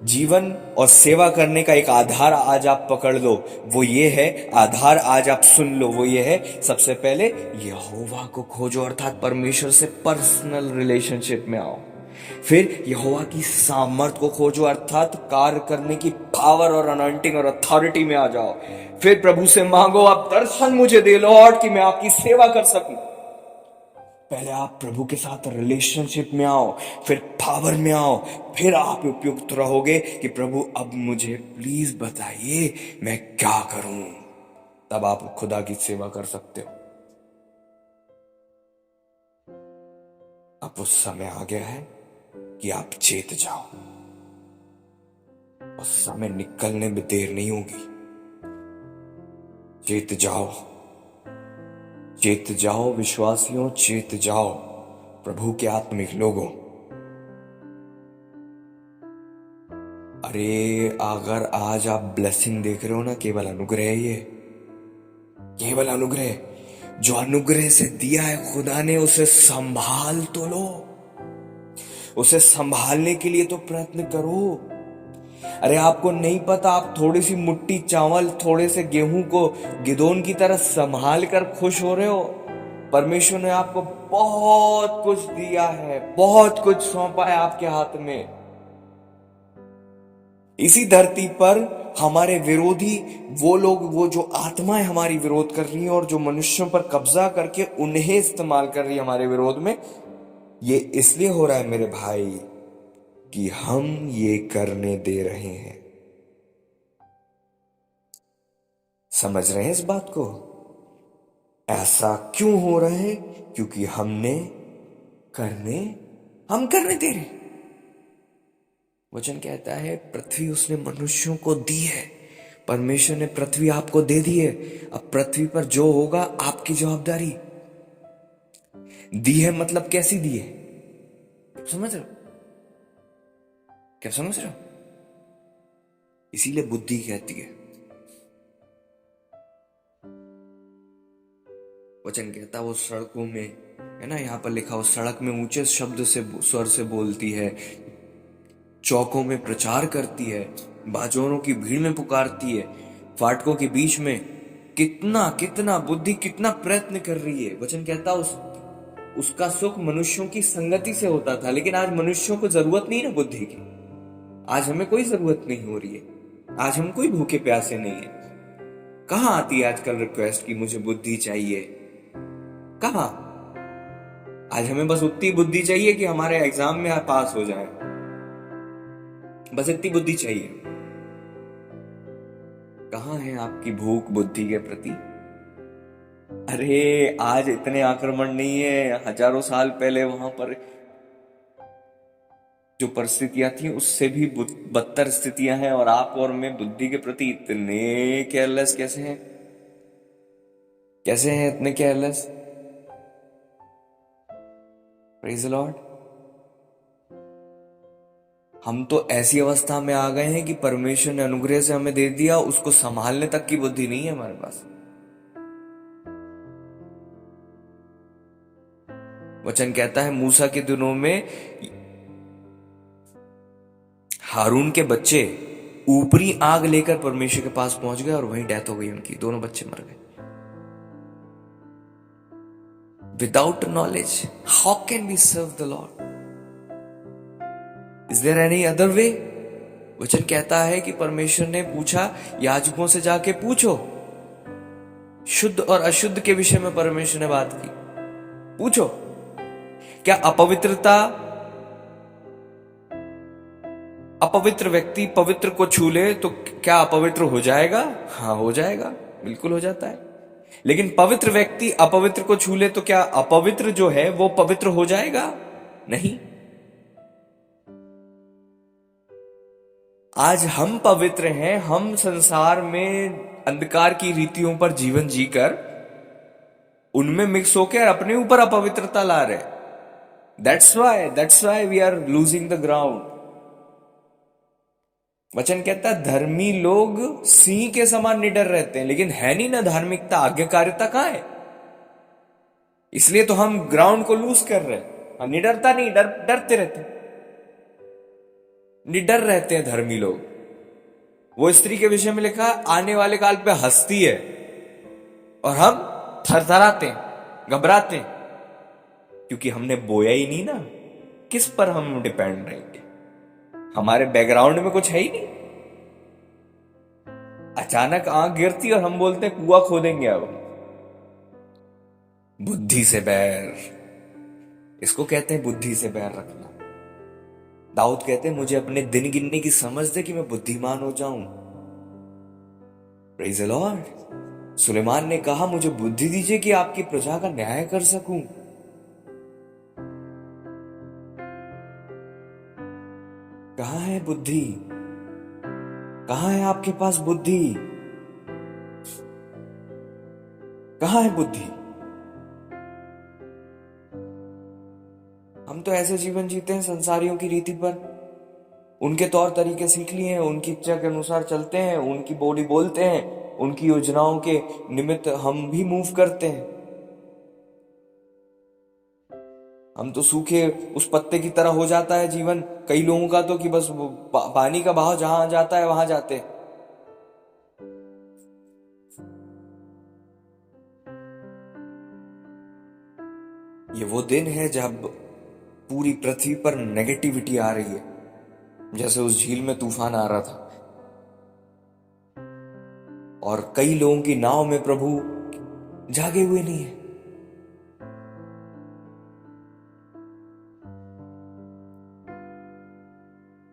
जीवन और सेवा करने का एक आधार आज आप पकड़ लो, वो ये है, आधार आज आप सुन लो, वो ये है, सबसे पहले यहोवा को खोजो, अर्थात परमेश्वर से पर्सनल रिलेशनशिप में आओ। फिर यहोवा की सामर्थ को खोजो, अर्थात कार्य करने की पावर और अनॉइंटिंग और अथॉरिटी में आ जाओ। फिर प्रभु से मांगो, आप दर्शन मुझे दे लॉर्ड कि मैं आपकी सेवा कर सकूं। पहले आप प्रभु के साथ रिलेशनशिप में आओ, फिर पावर में आओ, फिर आप उपयुक्त रहोगे कि प्रभु अब मुझे प्लीज बताइए मैं क्या करूं। तब आप खुदा की सेवा कर सकते हो। अब वो समय आ गया है कि आप चेत जाओ, उस समय निकलने में देर नहीं होगी। चेत जाओ, चेत जाओ विश्वासियों, चेत जाओ प्रभु के आत्मिक लोगों। अरे अगर आज आप ब्लेसिंग देख रहे हो ना, केवल अनुग्रह है ये, केवल अनुग्रह। जो अनुग्रह से दिया है खुदा ने उसे संभाल तो लो, उसे संभालने के लिए तो प्रयत्न करो। अरे आपको नहीं पता, आप थोड़ी सी मुट्ठी चावल, थोड़े से गेहूं को गिदोन की तरह संभाल कर खुश हो रहे हो। परमेश्वर ने आपको बहुत कुछ दिया है, बहुत कुछ सौंपा है आपके हाथ में। इसी धरती पर हमारे विरोधी वो लोग, वो जो आत्माएं हमारी विरोध कर रही हैं और जो मनुष्यों पर कब्जा करके उन्हें इस्तेमाल कर रही है हमारे विरोध में, ये इसलिए हो रहा है मेरे भाई कि हम ये करने दे रहे हैं। समझ रहे हैं इस बात को? ऐसा क्यों हो रहा है? क्योंकि हम करने दे रहे। वचन कहता है पृथ्वी उसने मनुष्यों को दी है, परमेश्वर ने पृथ्वी आपको दे दी है। अब पृथ्वी पर जो होगा आपकी जवाबदारी। दी है मतलब कैसी दी है? समझ रहे हो? क्या समझ रहे हो? इसीलिए बुद्धि कहती है। वचन कहता वो सड़कों में है ना, यहां पर लिखा हो सड़क में ऊंचे शब्द से स्वर से बोलती है, चौकों में प्रचार करती है, बाजारों की भीड़ में पुकारती है, फाटकों के बीच में। कितना कितना बुद्धि कितना प्रयत्न कर रही है। वचन कहता उसका सुख मनुष्यों की संगति से होता था, लेकिन आज मनुष्यों को जरूरत नहीं ना बुद्धि की। आज हमें कोई जरूरत नहीं हो रही है, आज हम कोई भूखे प्यासे नहीं है। कहां आती है आजकल रिक्वेस्ट की मुझे बुद्धि चाहिए? कहां? आज हमें बस उतनी बुद्धि चाहिए कि हमारे एग्जाम में पास हो जाए, बस इतनी बुद्धि चाहिए। कहां है आपकी भूख बुद्धि के प्रति? अरे आज इतने आक्रमण नहीं है, हजारों साल पहले वहां पर जो परिस्थितियां थी उससे भी बदतर स्थितियां हैं, और आप और मैं बुद्धि के प्रति इतने केयरलेस कैसे हैं? कैसे हैं इतने केयरलेस? Praise the Lord. हम तो ऐसी अवस्था में आ गए हैं कि परमेश्वर ने अनुग्रह से हमें दे दिया, उसको संभालने तक की बुद्धि नहीं है हमारे पास। वचन कहता है मूसा के दिनों में हारून के बच्चे ऊपरी आग लेकर परमेश्वर के पास पहुंच गए और वहीं डेथ हो गई उनकी, दोनों बच्चे मर गए। Without knowledge how can we serve the Lord? Is there any other way? वचन कहता है कि परमेश्वर ने पूछा, याजकों से जाके पूछो, शुद्ध और अशुद्ध के विषय में परमेश्वर ने बात की। पूछो, क्या अपवित्र व्यक्ति पवित्र को छू ले तो क्या अपवित्र हो जाएगा? हाँ, हो जाएगा, बिल्कुल हो जाता है। लेकिन पवित्र व्यक्ति अपवित्र को छू ले तो क्या अपवित्र जो है वो पवित्र हो जाएगा? नहीं। आज हम पवित्र हैं, हम संसार में अंधकार की रीतियों पर जीवन जीकर उनमें मिक्स होकर अपने ऊपर अपवित्रता ला रहे। That's why we are losing the ground. वचन कहता है धर्मी लोग सिंह के समान निडर रहते हैं, लेकिन है नहीं ना धार्मिकता, आज्ञाकारिता कहां है? इसलिए तो हम ग्राउंड को लूज कर रहे हैं। निडरता नहीं, डरते रहते हैं, निडर रहते हैं धर्मी लोग। वो स्त्री के विषय में लिखा, आने वाले काल पे हंसती है और हम थरथराते हैं, घबराते हैं, क्योंकि हमने बोया ही नहीं ना। किस पर हम डिपेंड रहेंगे? हमारे बैकग्राउंड में कुछ है ही नहीं। अचानक आंख गिरती और हम बोलते हैं कुआं खोदेंगे अब। बुद्धि से बैर, इसको कहते हैं बुद्धि से बैर रखना। दाऊद कहते हैं मुझे अपने दिन गिनने की समझ दे कि मैं बुद्धिमान हो जाऊं। Praise the Lord. सुलेमान ने कहा मुझे बुद्धि दीजिए कि आपकी प्रजा का न्याय कर सकूं। कहां है बुद्धि? कहां है आपके पास बुद्धि? कहां है बुद्धि? हम तो ऐसे जीवन जीते हैं संसारियों की रीति पर, उनके तौर तरीके सीख लिए हैं, उनकी इच्छा के अनुसार चलते हैं, उनकी बोली बोलते हैं, उनकी योजनाओं के निमित्त हम भी मूव करते हैं। हम तो सूखे उस पत्ते की तरह हो जाता है जीवन कई लोगों का, तो कि बस पानी का बहाव जहां जाता है वहां जाते हैं। ये वो दिन है जब पूरी पृथ्वी पर नेगेटिविटी आ रही है, जैसे उस झील में तूफान आ रहा था और कई लोगों की नाव में प्रभु जागे हुए नहीं है।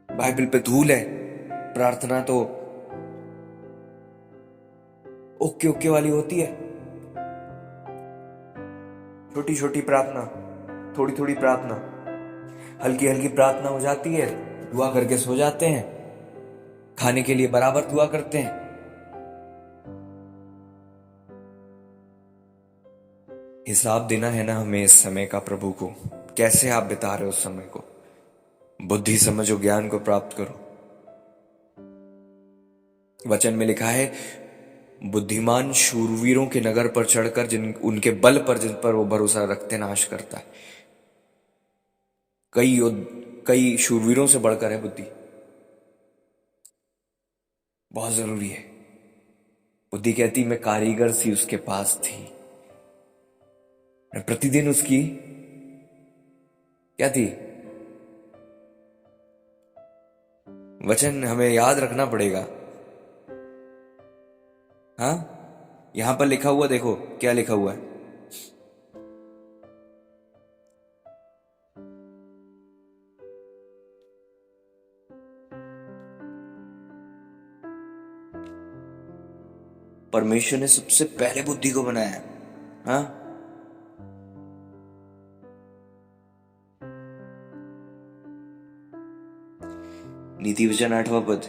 बाइबल पे धूल है, प्रार्थना तो ओके ओके वाली होती है। छोटी छोटी प्रार्थना, थोड़ी थोड़ी प्रार्थना, हल्की हल्की प्रार्थना हो जाती है, दुआ करके सो जाते हैं, खाने के लिए बराबर दुआ करते हैं। हिसाब देना है ना हमें इस समय का प्रभु को, कैसे आप बिता रहे हो उस समय को। बुद्धि समझो, ज्ञान को प्राप्त करो। वचन में लिखा है बुद्धिमान शूरवीरों के नगर पर चढ़कर जिन उनके बल पर जिन पर वो भरोसा रखते नाश करता है। कई शूरवीरों से बढ़कर है बुद्धि, बहुत जरूरी है। बुद्धि कहती मैं कारीगर सी उसके पास थी, मैं प्रतिदिन उसकी क्या थी? वचन हमें याद रखना पड़ेगा। हाँ, यहां पर लिखा हुआ देखो क्या लिखा हुआ है। परमेश्वर ने सबसे पहले बुद्धि को बनाया। हाँ, नीति वचन 8वां पद,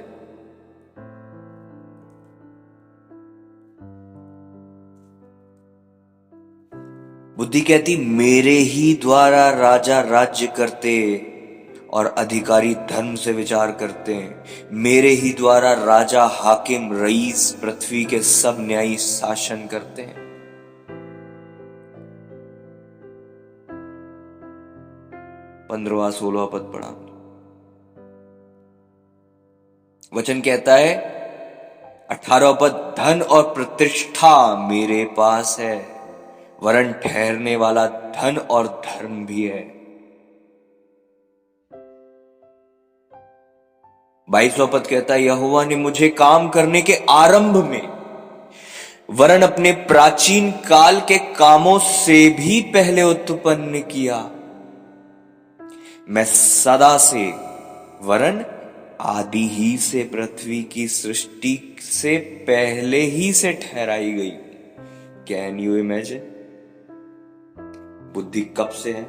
बुद्धि कहती मेरे ही द्वारा राजा राज्य करते और अधिकारी धर्म से विचार करते हैं। मेरे ही द्वारा राजा हाकिम रईस पृथ्वी के सब न्यायी शासन करते हैं। 15वां 16वां पद पढ़ा। वचन कहता है 18वां पद, धन और प्रतिष्ठा मेरे पास है, वरन ठहरने वाला धन और धर्म भी है। 22वां पद कहता है, यहोवा ने मुझे काम करने के आरंभ में वरन अपने प्राचीन काल के कामों से भी पहले उत्पन्न किया। मैं सदा से वरन आदि ही से पृथ्वी की सृष्टि से पहले ही से ठहराई गई। Can you imagine? बुद्धि कब से है?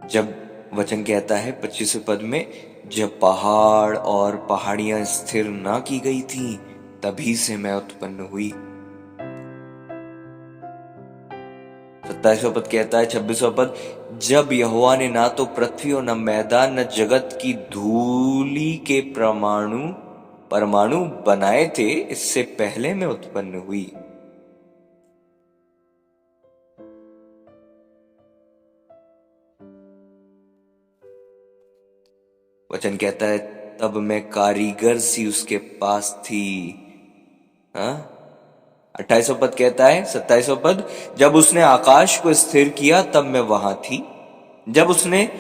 जब वचन कहता है 25वें पद में, जब पहाड़ और पहाड़ियां स्थिर ना की गई थी तभी से मैं उत्पन्न हुई। 27वां पद कहता है, 26वां पद, जब यहोवा ने ना तो पृथ्वी और न मैदान न जगत की धूलि के परमाणु बनाए थे, इससे पहले मैं उत्पन्न हुई। वचन कहता है, तब मैं कारीगर सी उसके पास थी। 28वां पद कहता है, 27वां पद, जब उसने आकाश को स्थिर किया तब मैं वहां थी, जब उसने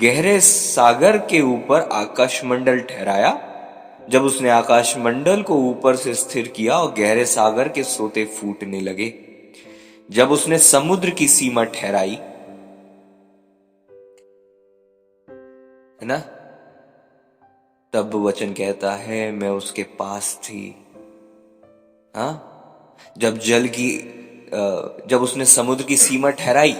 गहरे सागर के ऊपर आकाश मंडल ठहराया, जब उसने आकाश मंडल को ऊपर से स्थिर किया और गहरे सागर के सोते फूटने लगे, जब उसने समुद्र की सीमा ठहराई, है ना, तब वचन कहता है मैं उसके पास थी। जब उसने समुद्र की सीमा ठहराई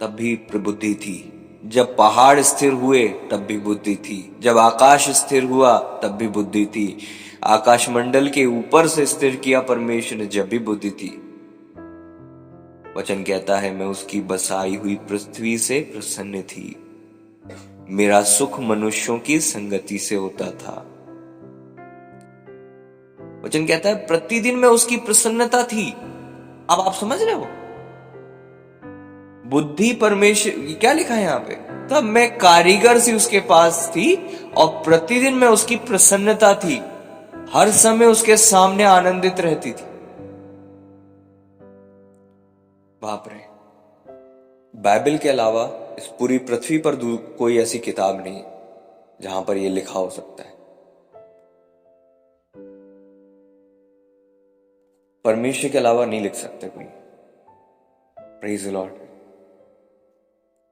तब भी बुद्धि थी, जब पहाड़ स्थिर हुए तब भी बुद्धि थी, जब आकाश स्थिर हुआ तब भी बुद्धि थी, आकाश मंडल के ऊपर से स्थिर किया परमेश्वर ने जब भी बुद्धि थी। वचन कहता है मैं उसकी बसाई हुई पृथ्वी से प्रसन्न थी, मेरा सुख मनुष्यों की संगति से होता था। वचन कहता है प्रतिदिन में उसकी प्रसन्नता थी। अब आप समझ रहे हो? बुद्धि परमेश्वर, क्या लिखा है यहां पे? तब मैं कारीगर सी उसके पास थी और प्रतिदिन में उसकी प्रसन्नता थी, हर समय उसके सामने आनंदित रहती थी। बाप रे, बाइबल के अलावा इस पूरी पृथ्वी पर कोई ऐसी किताब नहीं जहां पर यह लिखा हो सकता है। परमेश्वर के अलावा नहीं लिख सकते कोई। Praise the Lord.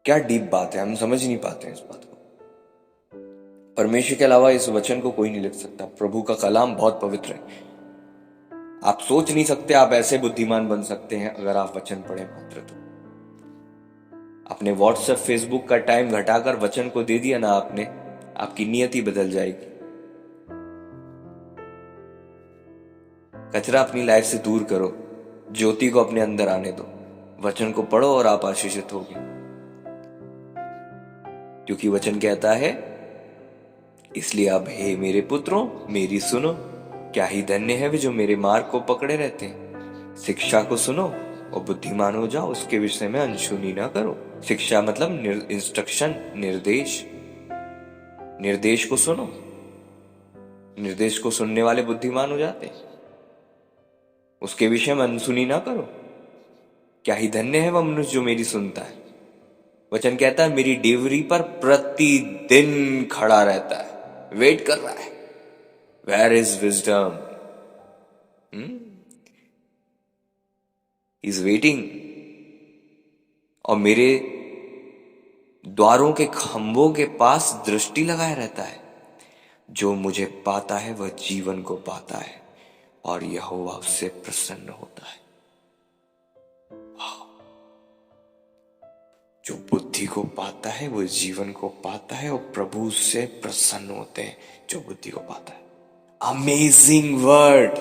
क्या डीप बात है, हम समझ नहीं पाते हैं इस बात को। परमेश्वर के अलावा इस वचन को कोई नहीं लिख सकता। प्रभु का कलाम बहुत पवित्र है। आप सोच नहीं सकते आप ऐसे बुद्धिमान बन सकते हैं अगर आप वचन पढ़े मात्र तो। अपने व्हाट्सएप फेसबुक का टाइम घटाकर वचन को दे दिया ना आपने, आपकी नियति बदल जाएगी। कचरा अपनी लाइफ से दूर करो, ज्योति को अपने अंदर आने दो, वचन को पढ़ो और आप आशीषित होगे। क्योंकि वचन कहता है, इसलिए अब हे मेरे पुत्रों मेरी सुनो, क्या ही धन्य है वे जो मेरे मार्ग को पकड़े रहते हैं। शिक्षा को सुनो और बुद्धिमान हो जाओ, उसके विषय में अनसुनी ना करो। शिक्षा मतलब इंस्ट्रक्शन, निर्देश को सुनो। निर्देश को सुनने वाले बुद्धिमान हो जाते हैं। उसके विषय में अनसुनी ना करो। क्या ही धन्य है वह मनुष्य जो मेरी सुनता है। वचन कहता है मेरी डेवरी पर प्रतिदिन खड़ा रहता है, वेट कर रहा है। Where is wisdom? Is waiting. और मेरे द्वारों के खंभों के पास दृष्टि लगाए रहता है। जो मुझे पाता है वह जीवन को पाता है और यहोवा उससे प्रसन्न होता है। जो बुद्धि को पाता है वह जीवन को पाता है और प्रभु से प्रसन्न होते हैं जो बुद्धि को पाता है। अमेजिंग वर्ड,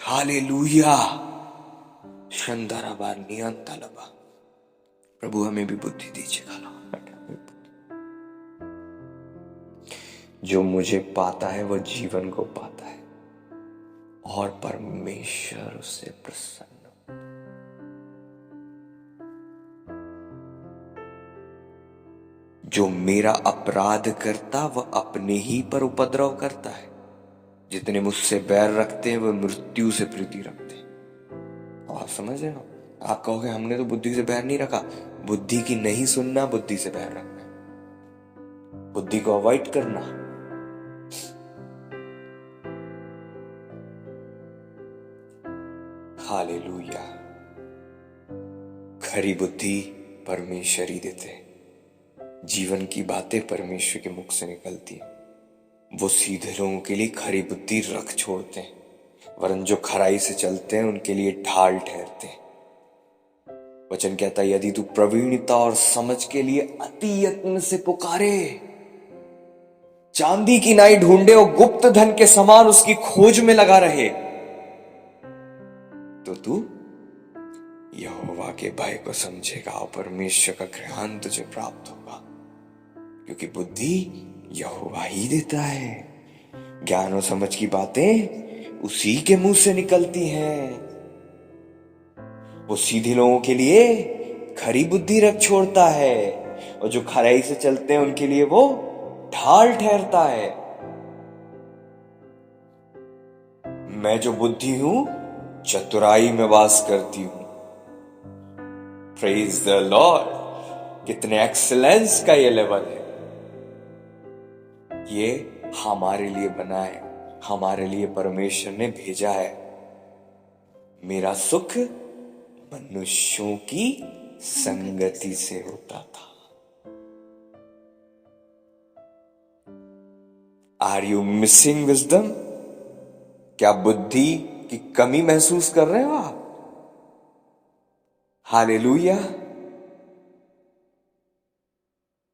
हालेलुया। शंदरबा नियंतलबा। प्रभु हमें भी बुद्धि दीजिएगा। जो मुझे पाता है वह जीवन को पाता है और परमेश्वर उससे प्रसन्न। जो मेरा अपराध करता वह अपने ही पर उपद्रव करता है, जितने मुझसे बैर रखते हैं वह मृत्यु से प्रीति रखते हैं। अब आप समझ रहे हो? आप कहोगे हमने तो बुद्धि से बैर नहीं रखा। बुद्धि की नहीं सुनना, बुद्धि से बैर रखना, बुद्धि को अवॉइड करना। हालेलुया। खरी बुद्धि परमेश्वर ही देते हैं। जीवन की बातें परमेश्वर के मुख से निकलती है। वो सीधे लोगों के लिए खरी बुद्धि रख छोड़ते हैं, वरन जो खराई से चलते हैं उनके लिए ढाल ठहरते हैं। वचन कहता है यदि तू प्रवीणता और समझ के लिए अति यत्न से पुकारे, चांदी की नाई ढूंढे और गुप्त धन के समान उसकी खोज में लगा रहे, तो तू यहोवा के भय को समझेगा और परमेश्वर का ज्ञान तुझे प्राप्त होगा, क्योंकि बुद्धि यहोवा ही देता है। ज्ञान और समझ की बातें उसी के मुंह से निकलती हैं। वो सीधे लोगों के लिए खरी बुद्धि रख छोड़ता है, और जो खराई से चलते हैं उनके लिए वो ढाल ठहरता है। मैं जो बुद्धि हूं चतुराई में वास करती हूं। Praise the Lord. कितने एक्सीलेंस का ये लेवल है। ये हमारे लिए बना है, हमारे लिए परमेश्वर ने भेजा है। मेरा सुख मनुष्यों की संगति से होता था। Are you missing wisdom? क्या बुद्धि की कमी महसूस कर रहे हो आप? Hallelujah.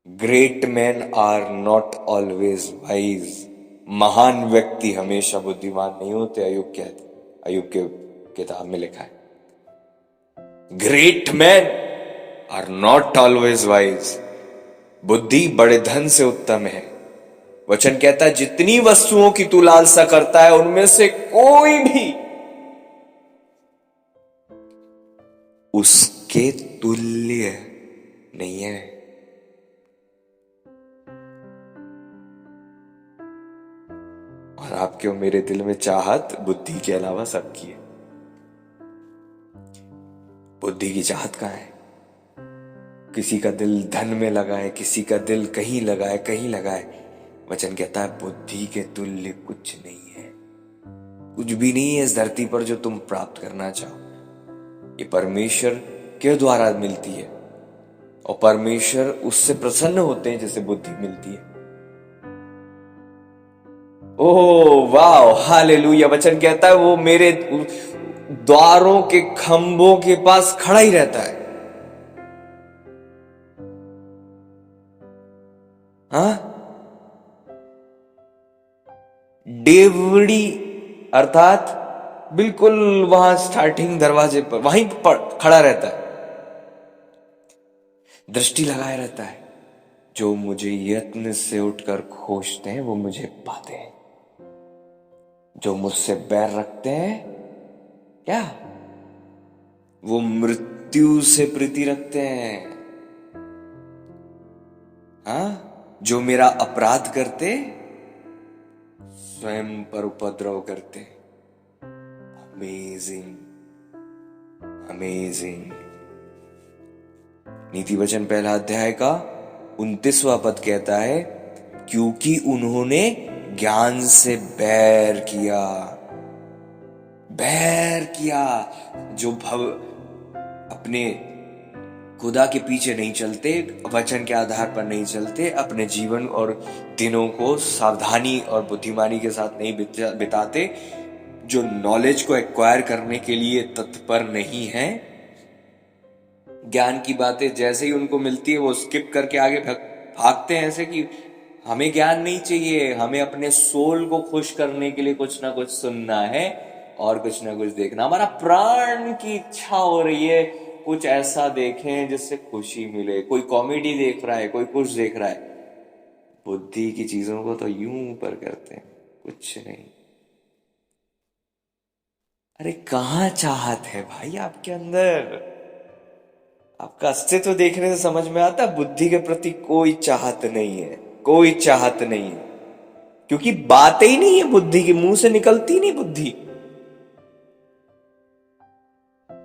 Great man are not always wise. महान व्यक्ति हमेशा बुद्धिमान नहीं होते। अय्यूब के किताब में लिखा है great man are not always wise. बुद्धि बड़े धन से उत्तम है। वचन कहता है जितनी वस्तुओं की तू लालसा करता है उनमें से कोई भी उसके तुल्य नहीं है। और आपके और मेरे दिल में चाहत बुद्धि के अलावा सबकी है। बुद्धि की चाहत कहां है? किसी का दिल धन में लगा है, किसी का दिल कहीं लगा है, कहीं लगा है। वचन कहता है बुद्धि के तुल्य कुछ नहीं है। कुछ भी नहीं है इस धरती पर जो तुम प्राप्त करना चाहो। ये परमेश्वर के द्वारा मिलती है, और परमेश्वर उससे प्रसन्न होते हैं जिसे बुद्धि मिलती है। ओह वाह, हालेलुया। वचन कहता है वो मेरे द्वारों के खंभों के पास खड़ा ही रहता है। हाँ, डेवड़ी अर्थात बिल्कुल वहां स्टार्टिंग दरवाजे पर वहीं पर खड़ा रहता है, दृष्टि लगाए रहता है। जो मुझे यत्न से उठकर खोजते हैं वो मुझे पाते हैं। जो मुझसे बैर रखते हैं क्या, वो मृत्यु से प्रीति रखते हैं। हाँ, जो मेरा अपराध करते स्वयं पर उपद्रव करते। Amazing, amazing. नीति वचन पहला अध्याय का 29वां पद कहता है क्योंकि उन्होंने ज्ञान से बैर किया। बैर किया। जो अपने खुदा के पीछे नहीं चलते, वचन के आधार पर नहीं चलते, अपने जीवन और दिनों को सावधानी और बुद्धिमानी के साथ नहीं बिताते, जो नॉलेज को एक्वायर करने के लिए तत्पर नहीं है, ज्ञान की बातें जैसे ही उनको मिलती है वो स्किप करके आगे भागते हैं, ऐसे कि हमें ज्ञान नहीं चाहिए, हमें अपने सोल को खुश करने के लिए कुछ ना कुछ सुनना है और कुछ ना कुछ देखना। हमारा प्राण की इच्छा हो रही है कुछ ऐसा देखें जिससे खुशी मिले। कोई कॉमेडी देख रहा है, कोई कुछ देख रहा है। बुद्धि की चीजों को तो यूं ऊपर करते हैं, कुछ नहीं। अरे कहाँ चाहत है भाई आपके अंदर? आपका अस्तित्व देखने से समझ में आता बुद्धि के प्रति कोई चाहत नहीं है, कोई चाहत नहीं है, क्योंकि बात ही नहीं है बुद्धि की, मुंह से निकलती नहीं बुद्धि।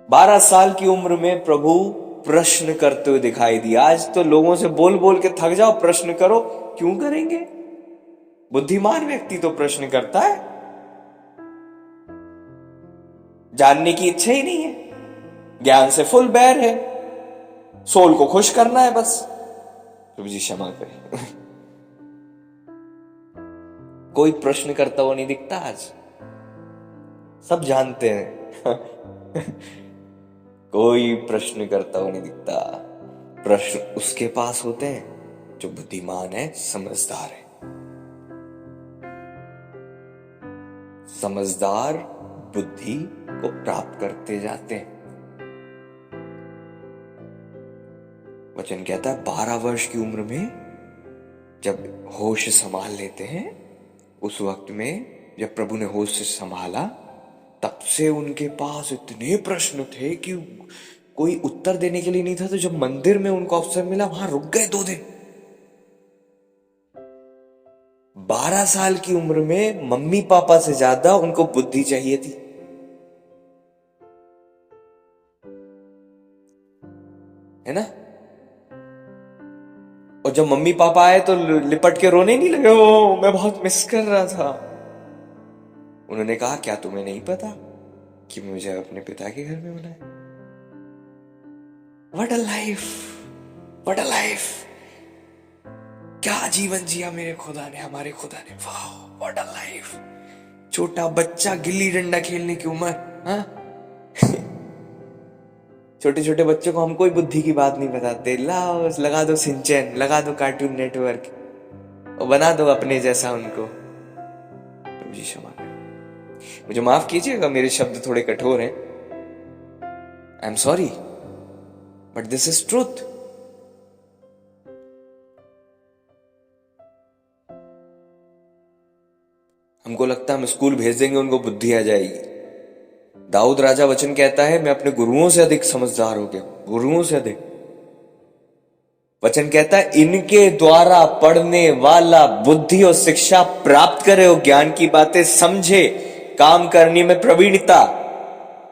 12 साल की उम्र में प्रभु प्रश्न करते हुए दिखाई दिया। आज तो लोगों से बोल बोल के थक जाओ, प्रश्न करो, क्यों करेंगे? बुद्धिमान व्यक्ति तो प्रश्न करता है, जानने की इच्छा ही नहीं है, ज्ञान से फुल बैर है, सोल को खुश करना है बस। प्रभु जी क्षमा करें। कोई प्रश्न करता हुआ नहीं दिखता आज, सब जानते हैं। कोई प्रश्न करता हुआ नहीं दिखता। प्रश्न उसके पास होते हैं जो बुद्धिमान है, समझदार है। समझदार बुद्धि को प्राप्त करते जाते हैं। वचन कहता है 12 वर्ष की उम्र में जब होश संभाल लेते हैं, उस वक्त में जब प्रभु ने होश से संभाला, तब से उनके पास इतने प्रश्न थे कि कोई उत्तर देने के लिए नहीं था। तो जब मंदिर में उनको अवसर मिला, वहां रुक गए 2 दिन। 12 साल की उम्र में मम्मी पापा से ज्यादा उनको बुद्धि चाहिए थी, है ना? और जब मम्मी पापा आए तो लिपट के रोने नहीं लगे, ओ मैं बहुत मिस कर रहा था। उन्होंने कहा, क्या तुम्हें नहीं पता कि मुझे अपने पिता के घर में होना है? What a life, what a life. क्या जीवन जिया मेरे खुदा ने, हमारे खुदा ने। वाह, व्हाट अ लाइफ। छोटा बच्चा, गिल्ली डंडा खेलने की उम्र। हाँ? छोटे छोटे बच्चों को हम कोई बुद्धि की बात नहीं बताते। लाओ लगा दो सिंचैन, लगा दो कार्टून नेटवर्क और बना दो अपने जैसा उनको। तो मुझे क्षमा करें, मुझे माफ कीजिएगा, मेरे शब्द थोड़े कठोर हैं। I am sorry, but this is truth. हमको लगता है हम स्कूल भेज देंगे, उनको बुद्धि आ जाएगी। दाऊद राजा वचन कहता है, मैं अपने गुरुओं से अधिक समझदार हो गया, गुरुओं से अधिक। वचन कहता है, इनके द्वारा पढ़ने वाला बुद्धि और शिक्षा प्राप्त करे और ज्ञान की बातें समझे, काम करने में प्रवीणता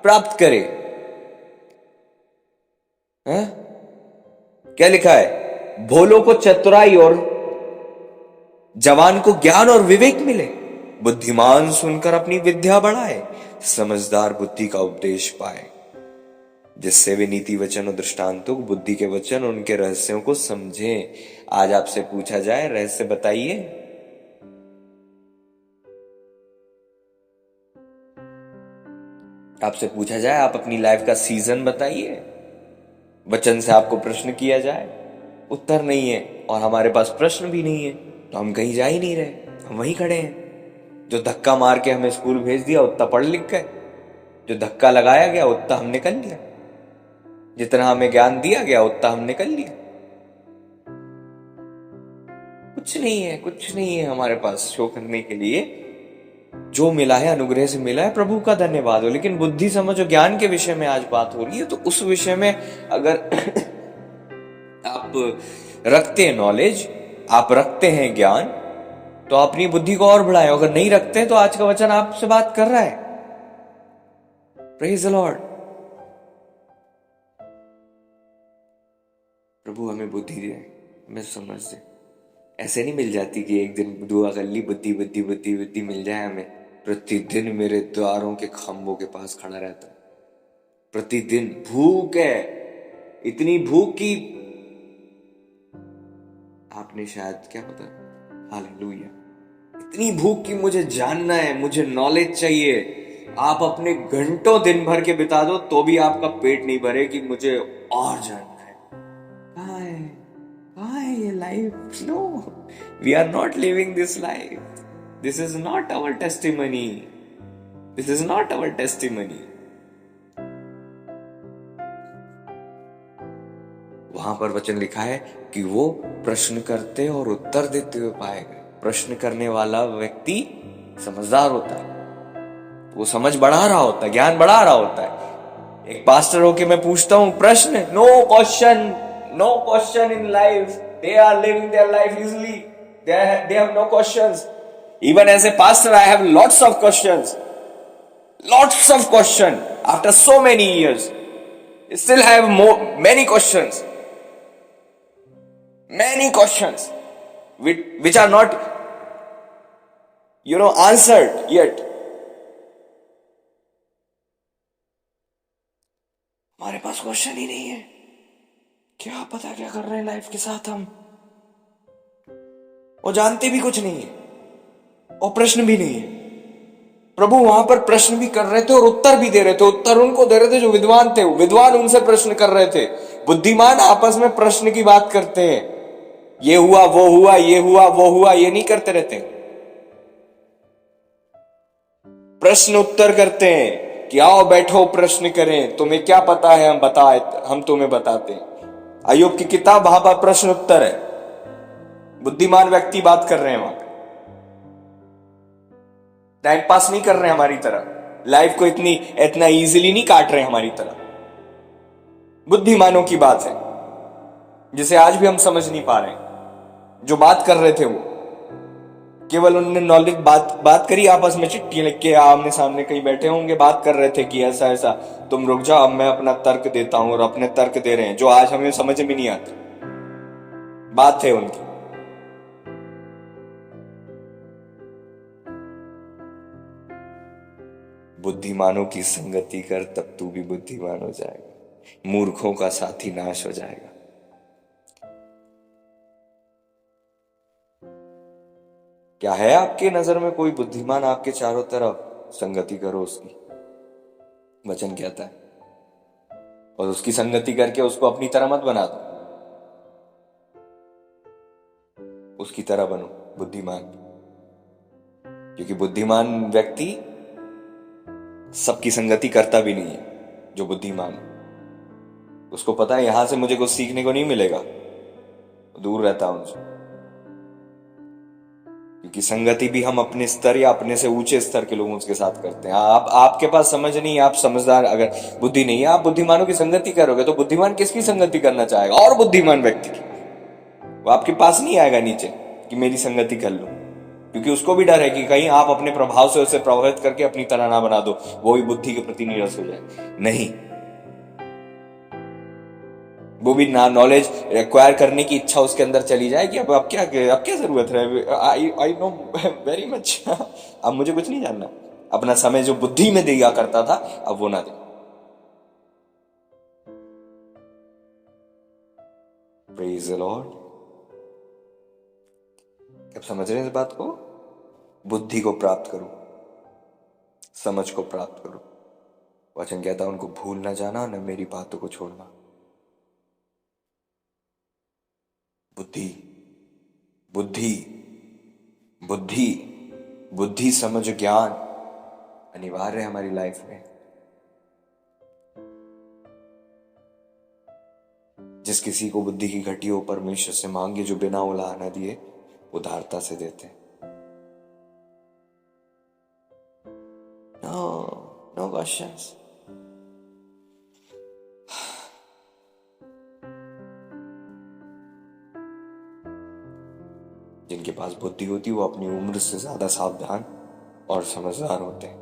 प्राप्त करे। है? क्या लिखा है? भोलों को चतुराई और जवान को ज्ञान और विवेक मिले। बुद्धिमान सुनकर अपनी विद्या बढ़ाए, समझदार बुद्धि का उपदेश पाए, जिससे वे नीति वचन और दृष्टांतों, बुद्धि के वचन और उनके रहस्यों को समझें। आज आपसे पूछा जाए, रहस्य बताइए। आपसे पूछा जाए, आप अपनी लाइफ का सीजन बताइए। वचन से आपको प्रश्न किया जाए, उत्तर नहीं है, और हमारे पास प्रश्न भी नहीं है, तो हम कहीं जा ही नहीं रहे, हम वहीं खड़े हैं। जो धक्का मार के हमें स्कूल भेज दिया, उतना पढ़ लिख गए। जो धक्का लगाया गया, उतना हमने कर लिया। जितना हमें ज्ञान दिया गया, उतना हमने कर लिया। कुछ नहीं है, कुछ नहीं है हमारे पास शो करने के लिए। जो मिला है अनुग्रह से मिला है, प्रभु का धन्यवाद हो। लेकिन बुद्धि समझ और ज्ञान के विषय में आज बात हो रही है, तो उस विषय में अगर आप रखते हैं नॉलेज, आप रखते हैं ज्ञान, तो अपनी बुद्धि को और बढ़ाएं। अगर नहीं रखते हैं, तो आज का वचन आपसे बात कर रहा है। Praise the Lord. प्रभु हमें बुद्धि दे, हमें समझ दे। ऐसे नहीं मिल जाती कि एक दिन दुआ कर ली, बुद्धि बुद्धि बुद्धि बुद्धि मिल जाए हमें। प्रतिदिन मेरे द्वारों के खंभों के पास खड़ा रहता है, प्रतिदिन। भूख है, इतनी भूख की आपने शायद, क्या पता, हालेलुया, इतनी भूख की मुझे जानना है, मुझे नॉलेज चाहिए। आप अपने घंटों दिन भर के बिता दो तो भी आपका पेट नहीं भरे कि मुझे और जानना है। कहाँ है, कहाँ है ये life? No, we are not living this life. This is not our testimony, this is not our testimony. वहां पर वचन लिखा है कि वो प्रश्न करते और उत्तर देते हुए पाए गए। प्रश्न करने वाला व्यक्ति समझदार होता है, वो समझ बढ़ा रहा होता है, ज्ञान बढ़ा रहा होता है। एक पास्टर होके मैं पूछता हूं प्रश्न, no question, no question in life, they are living their life easily, they have no questions. Even as a pastor I have lots of question after so many years, still have many questions which are not answered yet. हमारे पास question ही नहीं है, क्या पता क्या कर रहे हैं life के साथ हम, और जानते भी कुछ नहीं है और प्रश्न भी नहीं है। प्रभु वहां पर प्रश्न भी कर रहे थे और उत्तर भी दे रहे थे। उत्तर उनको दे रहे थे जो विद्वान थे, विद्वान उनसे प्रश्न कर रहे थे। बुद्धिमान आपस में प्रश्न की बात करते हैं, ये हुआ वो हुआ, ये हुआ वो हुआ, ये नहीं करते रहते। प्रश्न उत्तर करते हैं कि आओ बैठो प्रश्न करें, तुम्हें क्या पता है हम तुम्हें बताते हैं। अय्यूब की किताब वहां पर प्रश्न उत्तर है। बुद्धिमान व्यक्ति बात कर रहे हैं वहां, टाइम पास नहीं कर रहे हैं हमारी तरह, लाइफ को इतना इजीली नहीं काट रहे हैं हमारी तरह। बुद्धिमानों की बात है जिसे आज भी हम समझ नहीं पा रहे हैं। जो बात कर रहे थे वो केवल उन्होंने नॉलेज बात करी, आपस में चिट्ठी लिख के आमने सामने कहीं बैठे होंगे, बात कर रहे थे कि ऐसा ऐसा, तुम रुक जाओ मैं अपना तर्क देता हूं, और अपने तर्क दे रहे हैं जो आज हमें समझ में नहीं आते। बात है उनकी। बुद्धिमानों की संगति कर तब तू भी बुद्धिमान हो जाएगा, मूर्खों का साथी नाश हो जाएगा। क्या है आपके नजर में कोई बुद्धिमान आपके चारों तरफ? संगति करो उसकी, वचन कहता है, और उसकी संगति करके उसको अपनी तरह मत बना दो, उसकी तरह बनो बुद्धिमान। क्योंकि बुद्धिमान व्यक्ति सबकी संगति करता भी नहीं है। जो बुद्धिमान उसको पता है यहां से मुझे कुछ सीखने को नहीं मिलेगा, दूर रहता है उनसे। क्योंकि संगति भी हम अपने स्तर या अपने से ऊंचे स्तर के लोगों के साथ करते हैं। आपके पास समझ नहीं, आप समझदार, अगर बुद्धि नहीं है, आप बुद्धिमानों की संगति करोगे तो बुद्धिमान किसकी संगति करना चाहेगा? और बुद्धिमान व्यक्ति की। वो आपके पास नहीं आएगा नीचे कि मेरी संगति कर लो, क्योंकि उसको भी डर है कि कहीं आप अपने प्रभाव से उसे प्रभावित करके अपनी तरह ना बना दो, वो भी बुद्धि के प्रति नीरस हो जाए। नहीं, वो भी ना नॉलेज एक्वायर करने की इच्छा उसके अंदर चली जाए कि अब क्या जरूरत है, आई नो वेरी मच, अब मुझे कुछ नहीं जानना। अपना समय जो बुद्धि में दिया करता था अब वो ना दे। Praise the Lord. अब समझ रहे हैं इस बात को? बुद्धि को प्राप्त करो, समझ को प्राप्त करो। वचन कहता है उनको भूल ना जाना, न मेरी बातों को छोड़ना। बुद्धि बुद्धि बुद्धि बुद्धि, समझ, ज्ञान अनिवार्य है हमारी लाइफ में। जिस किसी को बुद्धि की घटी हो परमेश्वर से मांगे, जो बिना उलाहना दिए उदारता से देते। No questions. जिनके पास बुद्धि होती है वो अपनी उम्र से ज्यादा सावधान और समझदार होते हैं।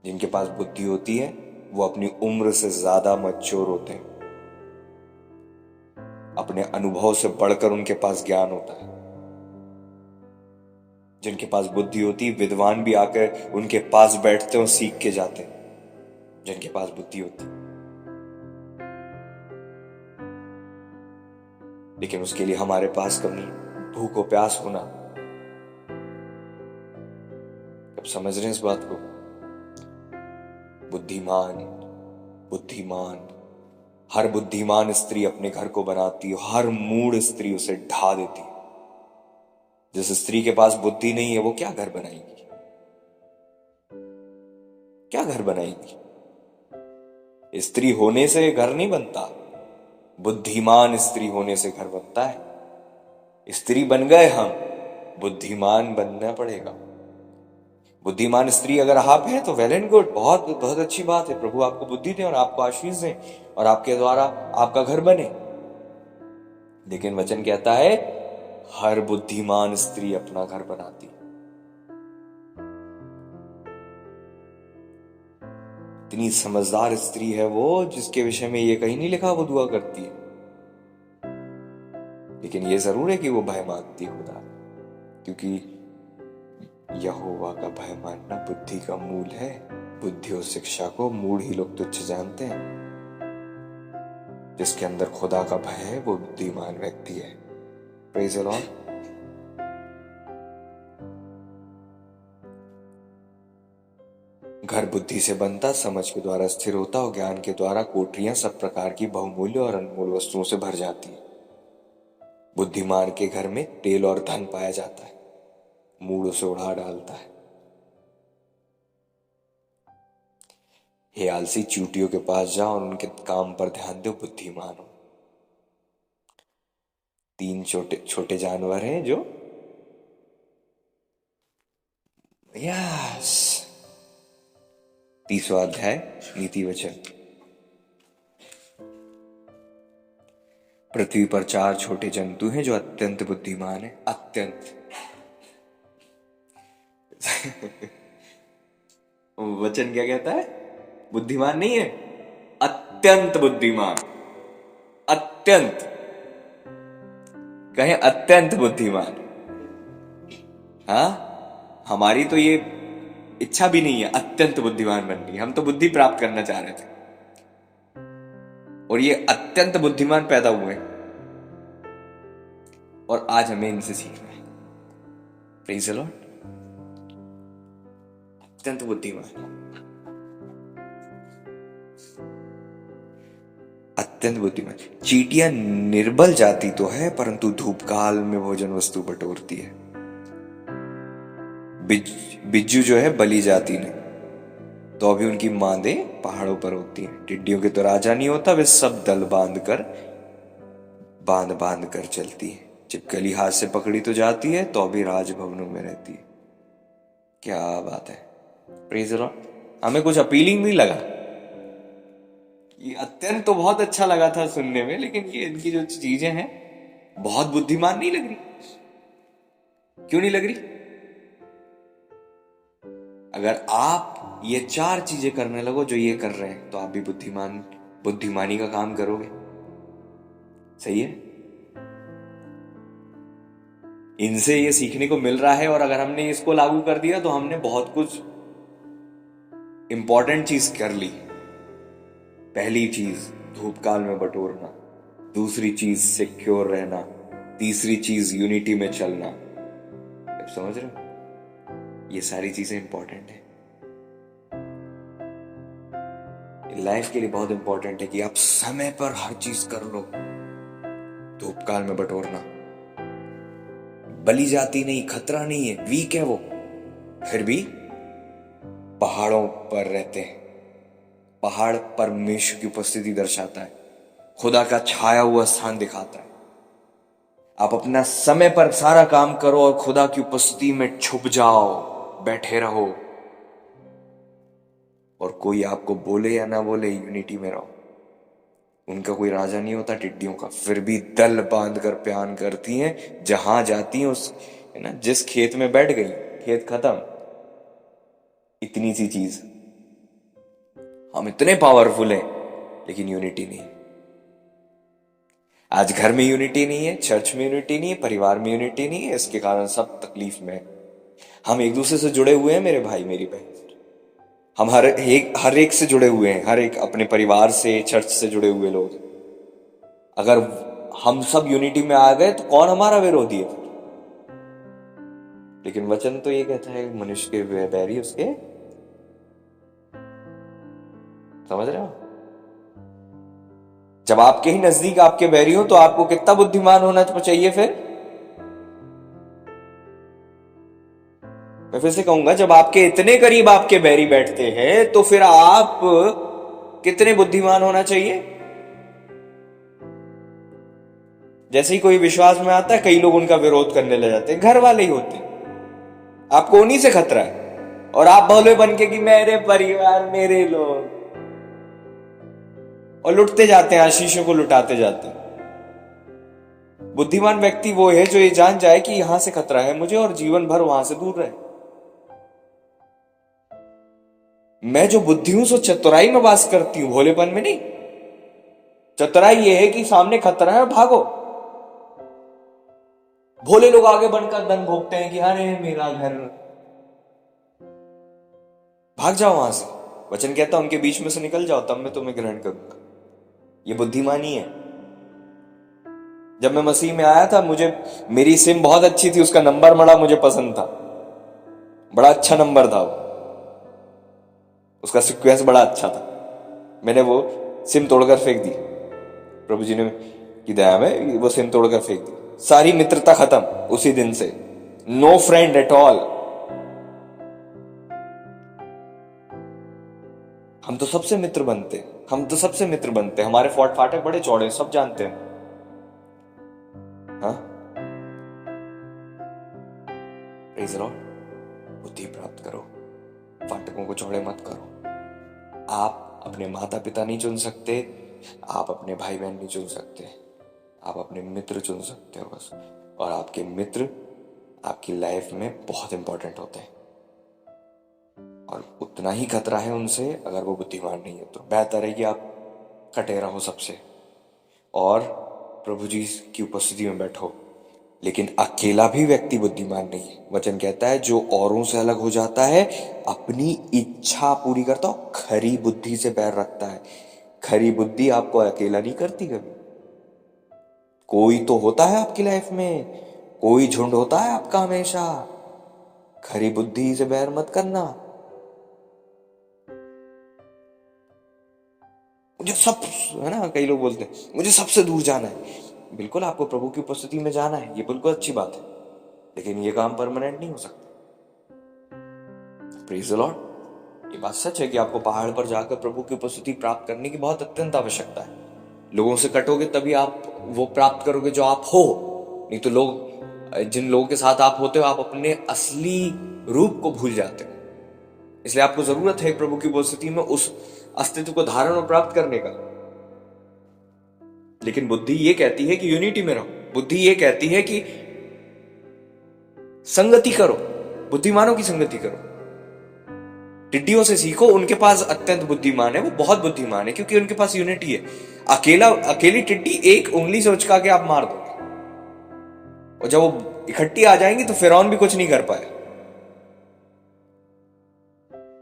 जिनके पास बुद्धि होती है वो अपनी उम्र से ज्यादा मैच्योर होते हैं। अपने अनुभव से बढ़कर उनके पास ज्ञान होता है। जिनके पास बुद्धि होती है विद्वान भी आकर उनके पास बैठते और सीख के जाते हैं। जिनके पास बुद्धि होती, लेकिन उसके लिए हमारे पास कमी, भूख और प्यास होना। अब समझ रहे हैं इस बात को? बुद्धिमान बुद्धिमान हर बुद्धिमान स्त्री अपने घर को बनाती है, हर मूढ़ स्त्री उसे ढा देती है। जिस स्त्री के पास बुद्धि नहीं है वो क्या घर बनाएगी? क्या घर बनाएगी? स्त्री होने से घर नहीं बनता, बुद्धिमान स्त्री होने से घर बनता है। स्त्री बन गए हम, बुद्धिमान बनना पड़ेगा। बुद्धिमान स्त्री अगर आप हैं तो वेल एंड गुड, बहुत बहुत अच्छी बात है। प्रभु आपको बुद्धि दें और आपको आशीष दें और आपके द्वारा आपका घर बने। लेकिन वचन कहता है हर बुद्धिमान स्त्री अपना घर बनाती है। इतनी समझदार स्त्री है वो, जिसके विषय में ये कहीं नहीं लिखा वो दुआ करती है, लेकिन ये जरूर है कि वो भय मानती है खुदा, क्योंकि यहोवा का भय मानना बुद्धि का मूल है। बुद्धि और शिक्षा को मूढ़ ही लोग तुच्छ जानते हैं। जिसके अंदर खुदा का भय है वो बुद्धिमान व्यक्ति है। Praise the Lord. घर बुद्धि से बनता, समझ के द्वारा स्थिर होता और ज्ञान के द्वारा कोठरियां सब प्रकार की बहुमूल्य और अनमोल वस्तुओं से भर जाती है। बुद्धिमान के घर में तेल और धन पाया जाता है, मूढ़ उसे उड़ा डालता है। हे आलसी, चूटियों के पास जाओ और उनके काम पर ध्यान दो, बुद्धिमान हो। 3 छोटे छोटे जानवर हैं जो यस 30वां अध्याय नीति वचन। पृथ्वी पर 4 छोटे जंतु हैं जो अत्यंत बुद्धिमान है। अत्यंत वचन क्या कहता है? बुद्धिमान नहीं है, अत्यंत बुद्धिमान। अत्यंत कहें, अत्यंत बुद्धिमान। हाँ, हमारी तो ये इच्छा भी नहीं है अत्यंत बुद्धिमान बननी। हम तो बुद्धि प्राप्त करना चाह रहे थे और ये अत्यंत बुद्धिमान पैदा हुए और आज हमें इनसे सीखना है। Praise the Lord. अत्यंत बुद्धिमान, अत्यंत बुद्धिमान। चींटियां निर्बल जाति तो है, परंतु धूप काल में भोजन वस्तु बटोरती है। बिज्जू जो है बली जाति ने, तो अभी उनकी मांदें पहाड़ों पर होती हैं। टिड्डियों के तो राजा नहीं होता, वे सब दल बांध कर चलती है। छिपकली हाथ से पकड़ी तो जाती है, तो अभी राजभवनों में रहती है। क्या बात है। Praise the Lord. हमें कुछ अपीलिंग नहीं लगा, ये अत्यंत तो बहुत अच्छा लगा था सुनने में, लेकिन ये इनकी जो चीजें हैं बहुत बुद्धिमान नहीं लग रही। क्यों नहीं लग रही? अगर आप ये 4 चीजें करने लगो जो ये कर रहे हैं, तो आप भी बुद्धिमानी का काम करोगे। सही है? इनसे ये सीखने को मिल रहा है और अगर हमने इसको लागू कर दिया तो हमने बहुत कुछ इंपॉर्टेंट चीज कर ली। पहली चीज धूप काल में बटोरना, दूसरी चीज सिक्योर रहना, तीसरी चीज यूनिटी में चलना। आप समझ रहे हो? ये सारी चीजें इंपॉर्टेंट है, लाइफ के लिए बहुत इंपॉर्टेंट है कि आप समय पर हर चीज कर लो। धूप काल में बटोरना, बली जाती नहीं, खतरा नहीं है, वीक है वो, फिर भी पहाड़ों पर रहते हैं। पहाड़ परमेश्वर की उपस्थिति दर्शाता है, खुदा का छाया हुआ स्थान दिखाता है। आप अपना समय पर सारा काम करो और खुदा की उपस्थिति में छुप जाओ, बैठे रहो, और कोई आपको बोले या ना बोले, यूनिटी में रहो। उनका कोई राजा नहीं होता टिड्डियों का, फिर भी दल बांध कर प्यान करती हैं। जहां जाती हैं उस, है ना, जिस खेत में बैठ गई, खेत खत्म। इतनी सी चीज, हम इतने पावरफुल हैं लेकिन यूनिटी नहीं। आज घर में यूनिटी नहीं है, चर्च में यूनिटी नहीं है, परिवार में यूनिटी नहीं है। इसके कारण सब तकलीफ में। हम एक दूसरे से जुड़े हुए हैं, मेरे भाई मेरी बहन, हम हर एक से जुड़े हुए हैं, हर एक अपने परिवार से, चर्च से जुड़े हुए लोग। अगर हम सब यूनिटी में आ गए तो कौन हमारा विरोधी है? लेकिन वचन तो ये कहता है मनुष्य के बैरी उसके, समझ रहे हो? जब आपके ही नजदीक आपके बैरी हो तो आपको कितना बुद्धिमान होना चाहिए? फिर मैं फिर से कहूंगा, जब आपके इतने करीब आपके बैरी बैठते हैं तो फिर आप कितने बुद्धिमान होना चाहिए? जैसे ही कोई विश्वास में आता है, कई लोग उनका विरोध करने लग जाते हैं, घर वाले ही होते हैं। आपको उन्हीं से खतरा है। और आप भोले बन के कि मेरे परिवार मेरे लोग, और लुटते जाते हैं, आशीषों को लुटाते जाते हैं। बुद्धिमान व्यक्ति वो है जो ये जान जाए कि यहां से खतरा है मुझे और जीवन भर वहां से दूर रहे। मैं जो बुद्धि हूं सो चतुराई में वास करती हूं, भोलेपन में नहीं। चतुराई ये है कि सामने खतरा है, भागो। भोले लोग आगे बढ़कर धन भोगते हैं कि अरे मेरा घर, भाग जाओ वहां से। वचन कहता उनके बीच में से निकल जाओ, तब मैं तुम्हें ग्रहण करूंगा। ये बुद्धिमानी है। जब मैं मसीह में आया था, मुझे मेरी सिम बहुत अच्छी थी, उसका नंबर बड़ा मुझे पसंद था, बड़ा अच्छा नंबर था वो, उसका सीक्वेंस बड़ा अच्छा था। मैंने वो सिम तोड़कर फेंक दी, प्रभु जी ने की दया में वो सिम तोड़कर फेंक दी। सारी मित्रता खत्म उसी दिन से, नो फ्रेंड एट ऑल। हम तो सबसे मित्र बनते, हम तो सबसे मित्र बनते, हमारे फाटक बड़े चौड़े, सब जानते हैं। हाँ, प्रेज़ द लॉर्ड। बुद्धि प्राप्त करो, फाटकों को चौड़े मत करो। आप अपने माता पिता नहीं चुन सकते, आप अपने भाई बहन नहीं चुन सकते, आप अपने मित्र चुन सकते हो बस। और आपके मित्र आपकी लाइफ में बहुत इंपॉर्टेंट होते हैं, और उतना ही खतरा है उनसे अगर वो बुद्धिमान नहीं है। तो बेहतर है कि आप कटे रहो सबसे और प्रभु जी की उपस्थिति में बैठो। लेकिन अकेला भी व्यक्ति बुद्धिमान नहीं है। वचन कहता है जो औरों से अलग हो जाता है, अपनी इच्छा पूरी करता हो, खरी बुद्धि से बैर रखता है। खरी बुद्धि आपको अकेला नहीं करती कभी। कोई तो होता है आपकी लाइफ में, कोई झुंड होता है आपका हमेशा। खरी बुद्धि से बैर मत करना। मुझे सब, है ना, कई लोग बोलते हैं मुझे सबसे दूर जाना है। बिल्कुल, आपको प्रभु की उपस्थिति में जाना है, ये बिल्कुल अच्छी बात है, लेकिन ये काम परमानेंट नहीं हो सकता। Praise the Lord. ये बात सच है कि आपको पहाड़ पर जाकर प्रभु की उपस्थिति प्राप्त करने की बहुत अत्यंत आवश्यकता है। लोगों से कटोगे तभी आप वो प्राप्त करोगे जो आप हो। नहीं तो जिन लोगों के साथ आप होते हो, आप अपने असली रूप को भूल जाते हो। इसलिए आपको जरूरत है प्रभु की उपस्थिति में उस अस्तित्व को धारण और प्राप्त करने का। लेकिन बुद्धि ये कहती है कि यूनिटी में रहो। बुद्धि ये कहती है कि संगति करो, बुद्धिमानों की संगति करो। टिड्डियों से सीखो, उनके पास अत्यंत बुद्धिमान है, वो बहुत बुद्धिमान है क्योंकि उनके पास यूनिटी है। अकेली टिड्डी एक उंगली से उचका के आप मार दोगे, और जब वो इकट्ठी आ जाएंगी तो फिरौन भी कुछ नहीं कर पाए।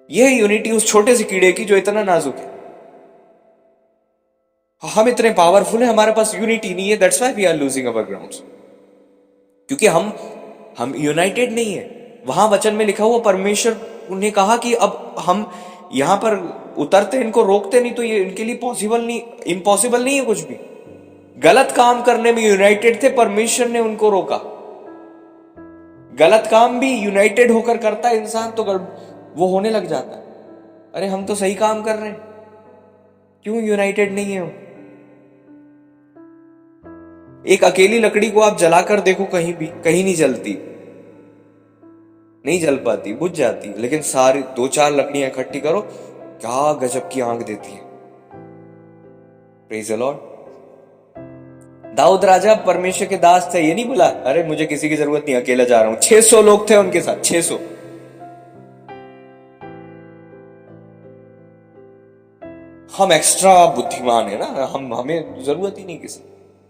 यह यूनिटी उस छोटे से कीड़े की जो इतना नाजुक है। हम इतने पावरफुल हैं, हमारे पास यूनिटी नहीं है, that's why we are losing our grounds. क्योंकि हम यूनाइटेड नहीं है। वहां वचन में लिखा हुआ, परमेश्वर ने कहा कि अब हम यहां पर उतरते, इनको रोकते नहीं तो ये इनके लिए पॉसिबल नहीं, इम्पॉसिबल नहीं है कुछ भी। गलत काम करने में यूनाइटेड थे, परमेश्वर ने उनको रोका। गलत काम भी यूनाइटेड होकर करता है इंसान तो वो होने लग जाता है। अरे हम तो सही काम कर रहे हैं, क्यों यूनाइटेड नहीं है हम? एक अकेली लकड़ी को आप जलाकर देखो, कहीं भी कहीं नहीं जलती, नहीं जल पाती, बुझ जाती। लेकिन सारी 2-4 लकड़ियां इकट्ठी करो, क्या गजब की आग देती है। Praise the Lord. दाऊद राजा परमेश्वर के दास थे, ये नहीं बोला अरे मुझे किसी की जरूरत नहीं, अकेला जा रहा हूं। 600 लोग थे उनके साथ, 600। हम एक्स्ट्रा बुद्धिमान है ना, हमें जरूरत ही नहीं किसी,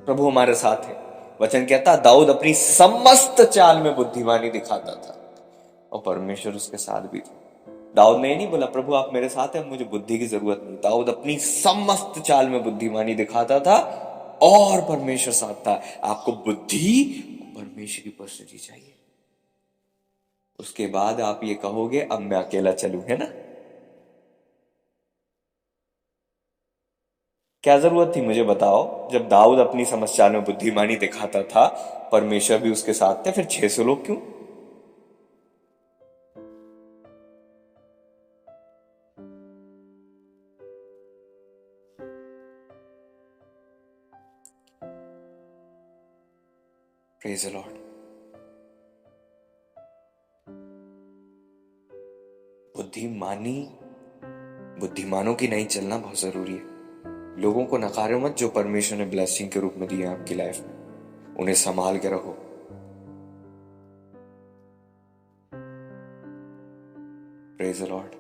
प्रभु हमारे साथ है। वचन कहता दाऊद अपनी समस्त चाल में बुद्धिमानी दिखाता था और परमेश्वर उसके साथ भी था। दाऊद ने ये नहीं बोला प्रभु आप मेरे साथ हैं, मुझे बुद्धि की जरूरत नहीं। दाऊद अपनी समस्त चाल में बुद्धिमानी दिखाता था और परमेश्वर साथ था। आपको बुद्धि, परमेश्वर की उपस्थिति चाहिए। उसके बाद आप ये कहोगे अब मैं अकेला चलूं, है ना। क्या जरूरत थी मुझे बताओ, जब दाऊद अपनी समस्या में बुद्धिमानी दिखाता था, परमेश्वर भी उसके साथ थे, फिर 600 लोग क्यों? Praise the Lord. बुद्धिमानों की नहीं चलना बहुत जरूरी है। लोगों को नकारो मत जो परमेश्वर ने ब्लेसिंग के रूप में दिए आपकी लाइफ में, उन्हें संभाल के रखो। Praise the Lord.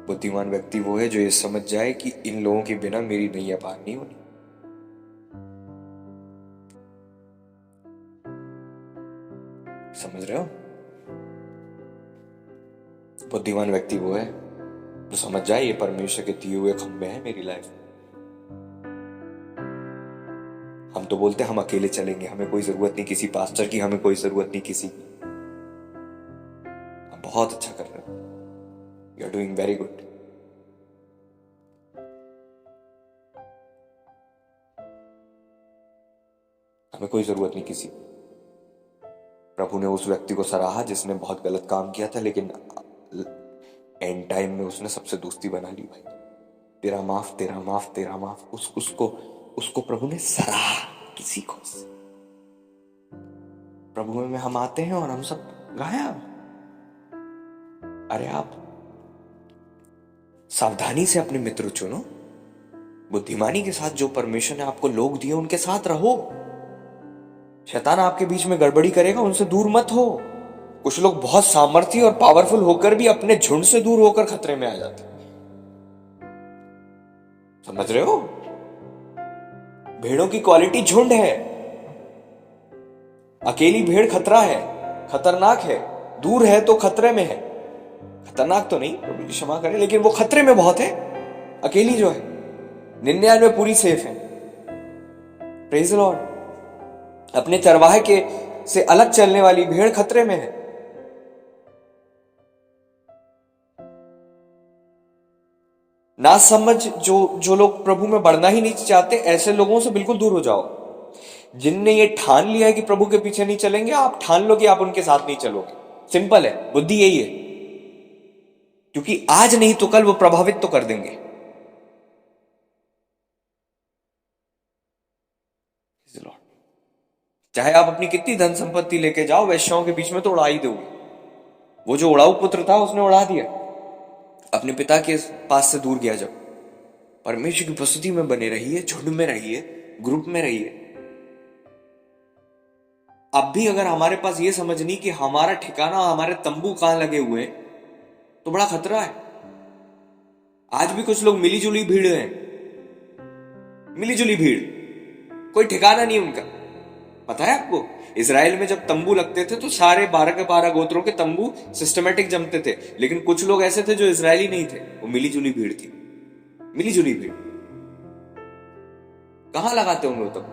बुद्धिमान व्यक्ति वो है जो ये समझ जाए कि इन लोगों के बिना मेरी नैया पार नहीं होनी। समझ रहे हो? बुद्धिमान व्यक्ति वो है जो समझ जाए ये परमेश्वर के दिए हुए खंबे हैं मेरी लाइफ में। हम तो बोलते हैं हम अकेले चलेंगे, हमें कोई जरूरत नहीं किसी पास्टर की, हमें कोई जरूरत नहीं किसी की। हम बहुत अच्छा कर रहे हो, you are doing very good. हमें कोई जरूरत नहीं किसी। प्रभु ने उस व्यक्ति को सराहा जिसने बहुत गलत काम किया था, लेकिन एंड टाइम में उसने सबसे दोस्ती बना ली। भाई तेरा माफ, तेरा माफ, तेरा माफ, उसको प्रभु ने सराहा। किसी को प्रभु में हम आते हैं और हम सब गायब। अरे आप सावधानी से अपने मित्र चुनो, बुद्धिमानी के साथ। जो परमेश्वर ने आपको लोग दिए उनके साथ रहो। शैतान आपके बीच में गड़बड़ी करेगा, उनसे दूर मत हो। कुछ लोग बहुत सामर्थी और पावरफुल होकर भी अपने झुंड से दूर होकर खतरे में आ जाते। समझ रहे हो? भेड़ों की क्वालिटी झुंड है। अकेली भेड़ खतरा है, खतरनाक है। दूर है तो खतरे में है। खतरनाक तो नहीं, प्रभु क्षमा करे, लेकिन वो खतरे में बहुत है। अकेली जो है 99 पूरी सेफ है। Praise the Lord. अपने चरवाहे के से अलग चलने वाली भेड़ खतरे में है। ना समझ जो लोग प्रभु में बढ़ना ही नहीं चाहते, ऐसे लोगों से बिल्कुल दूर हो जाओ। जिनने ये ठान लिया है कि प्रभु के पीछे नहीं चलेंगे, आप ठान लो कि आप उनके साथ नहीं चलोगे। सिंपल है, बुद्धि यही है। क्योंकि आज नहीं तो कल वो प्रभावित तो कर देंगे। चाहे आप अपनी कितनी धन संपत्ति लेके जाओ, वैश्याओं के बीच में तो उड़ा ही दोगे। वो जो उड़ाऊ पुत्र था उसने उड़ा दिया, अपने पिता के पास से दूर गया। जब परमेश्वर की उपस्थिति में बने रहिए, झुंड में रहिए, ग्रुप में रहिए। अब भी अगर हमारे पास ये समझ नहीं कि हमारा ठिकाना, हमारे तंबू कहां लगे हुए हैं, तो बड़ा खतरा है। आज भी कुछ लोग मिलीजुली भीड़ हैं, मिलीजुली भीड़, कोई ठिकाना नहीं उनका। पता है आपको, इजराइल में जब तंबू लगते थे तो सारे 12 के 12 गोत्रों के तंबू सिस्टमेटिक जमते थे। लेकिन कुछ लोग ऐसे थे जो इजरायली नहीं थे, वो मिलीजुली भीड़ थी। मिलीजुली भीड़ कहां लगाते होंगे वो तंबू?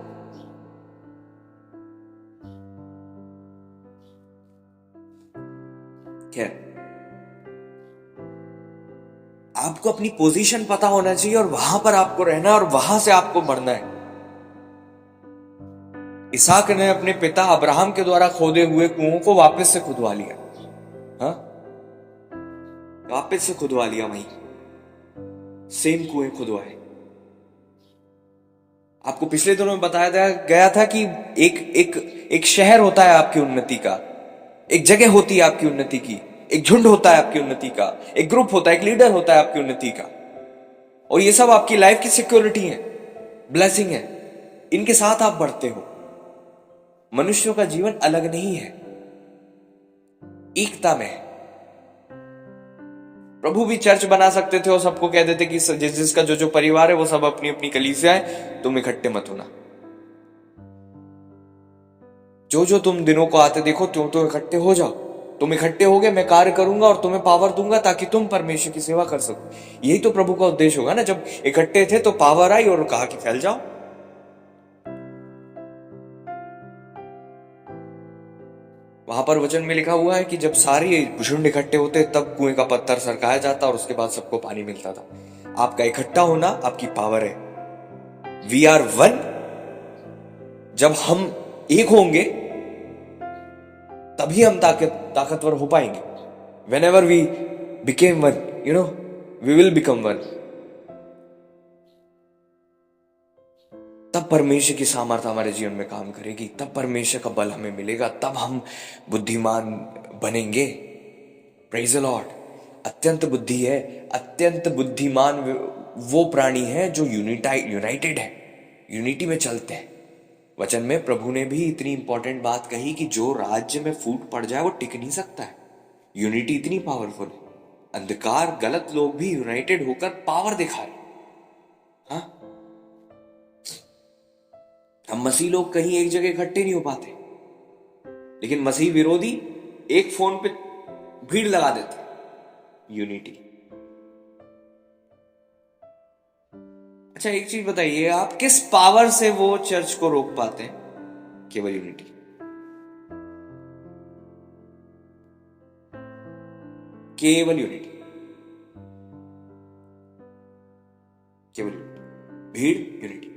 खैर, आपको अपनी पोजीशन पता होना चाहिए और वहां पर आपको रहना है और वहां से आपको बढ़ना है। इसहाक ने अपने पिता अब्राहम के द्वारा खोदे हुए कुओं को वापस से खुदवा लिया। हाँ, वापस से खुदवा लिया, वहीं सेम कुएं खुदवाए। आपको पिछले दिनों में बताया गया था कि एक शहर होता है आपकी उन्नति का, एक जगह होती है आपकी उन्नति की, एक झुंड होता है आपकी उन्नति का, एक ग्रुप होता है, एक लीडर होता है आपकी उन्नति का। और ये सब आपकी लाइफ की सिक्योरिटी है, ब्लेसिंग है। इनके साथ आप बढ़ते हो। मनुष्यों का जीवन अलग नहीं है, एकता में है। प्रभु भी चर्च बना सकते थे और सबको कह देते कि जिसका जो परिवार है वो सब अपनी अपनी कलीसिया है, तुम इकट्ठे मत होना। जो तुम दिनों को आते देखो, त्यों तो इकट्ठे हो जाओ। तुम इकट्ठे होगे, मैं कार्य करूंगा और तुम्हें पावर दूंगा ताकि तुम परमेश्वर की सेवा कर सको। यही तो प्रभु का उद्देश्य होगा ना। जब इकट्ठे थे तो पावर आई और कहा कि फैल जाओ। वहां पर वचन में लिखा हुआ है कि जब सारे झुंड इकट्ठे होते तब कुएं का पत्थर सरकाया जाता और उसके बाद सबको पानी मिलता था। आपका इकट्ठा होना आपकी पावर है। We are one. जब हम एक होंगे तभी हम ताकतवर हो पाएंगे। Whenever we became one, we will become one. तब परमेश्वर की सामर्थ्य हमारे जीवन में काम करेगी, तब परमेश्वर का बल हमें मिलेगा, तब हम बुद्धिमान बनेंगे। Praise the Lord. अत्यंत बुद्धि है, अत्यंत बुद्धिमान वो प्राणी है जो यूनाइटेड है, यूनिटी में चलते हैं। वचन में प्रभु ने भी इतनी इंपॉर्टेंट बात कही कि जो राज्य में फूट पड़ जाए वो टिक नहीं सकता है। यूनिटी इतनी पावरफुल है, अंधकार गलत लोग भी यूनाइटेड होकर पावर दिखा रहे। हाँ, हम मसीह लोग कहीं एक जगह इकट्ठे नहीं हो पाते, लेकिन मसीह विरोधी एक फोन पे भीड़ लगा देते। यूनिटी। अच्छा, एक चीज बताइए, आप किस पावर से वो चर्च को रोक पाते हैं? केवल यूनिटी। केवल यूनिटी, केवल यूनिटी। भीड़, यूनिटी।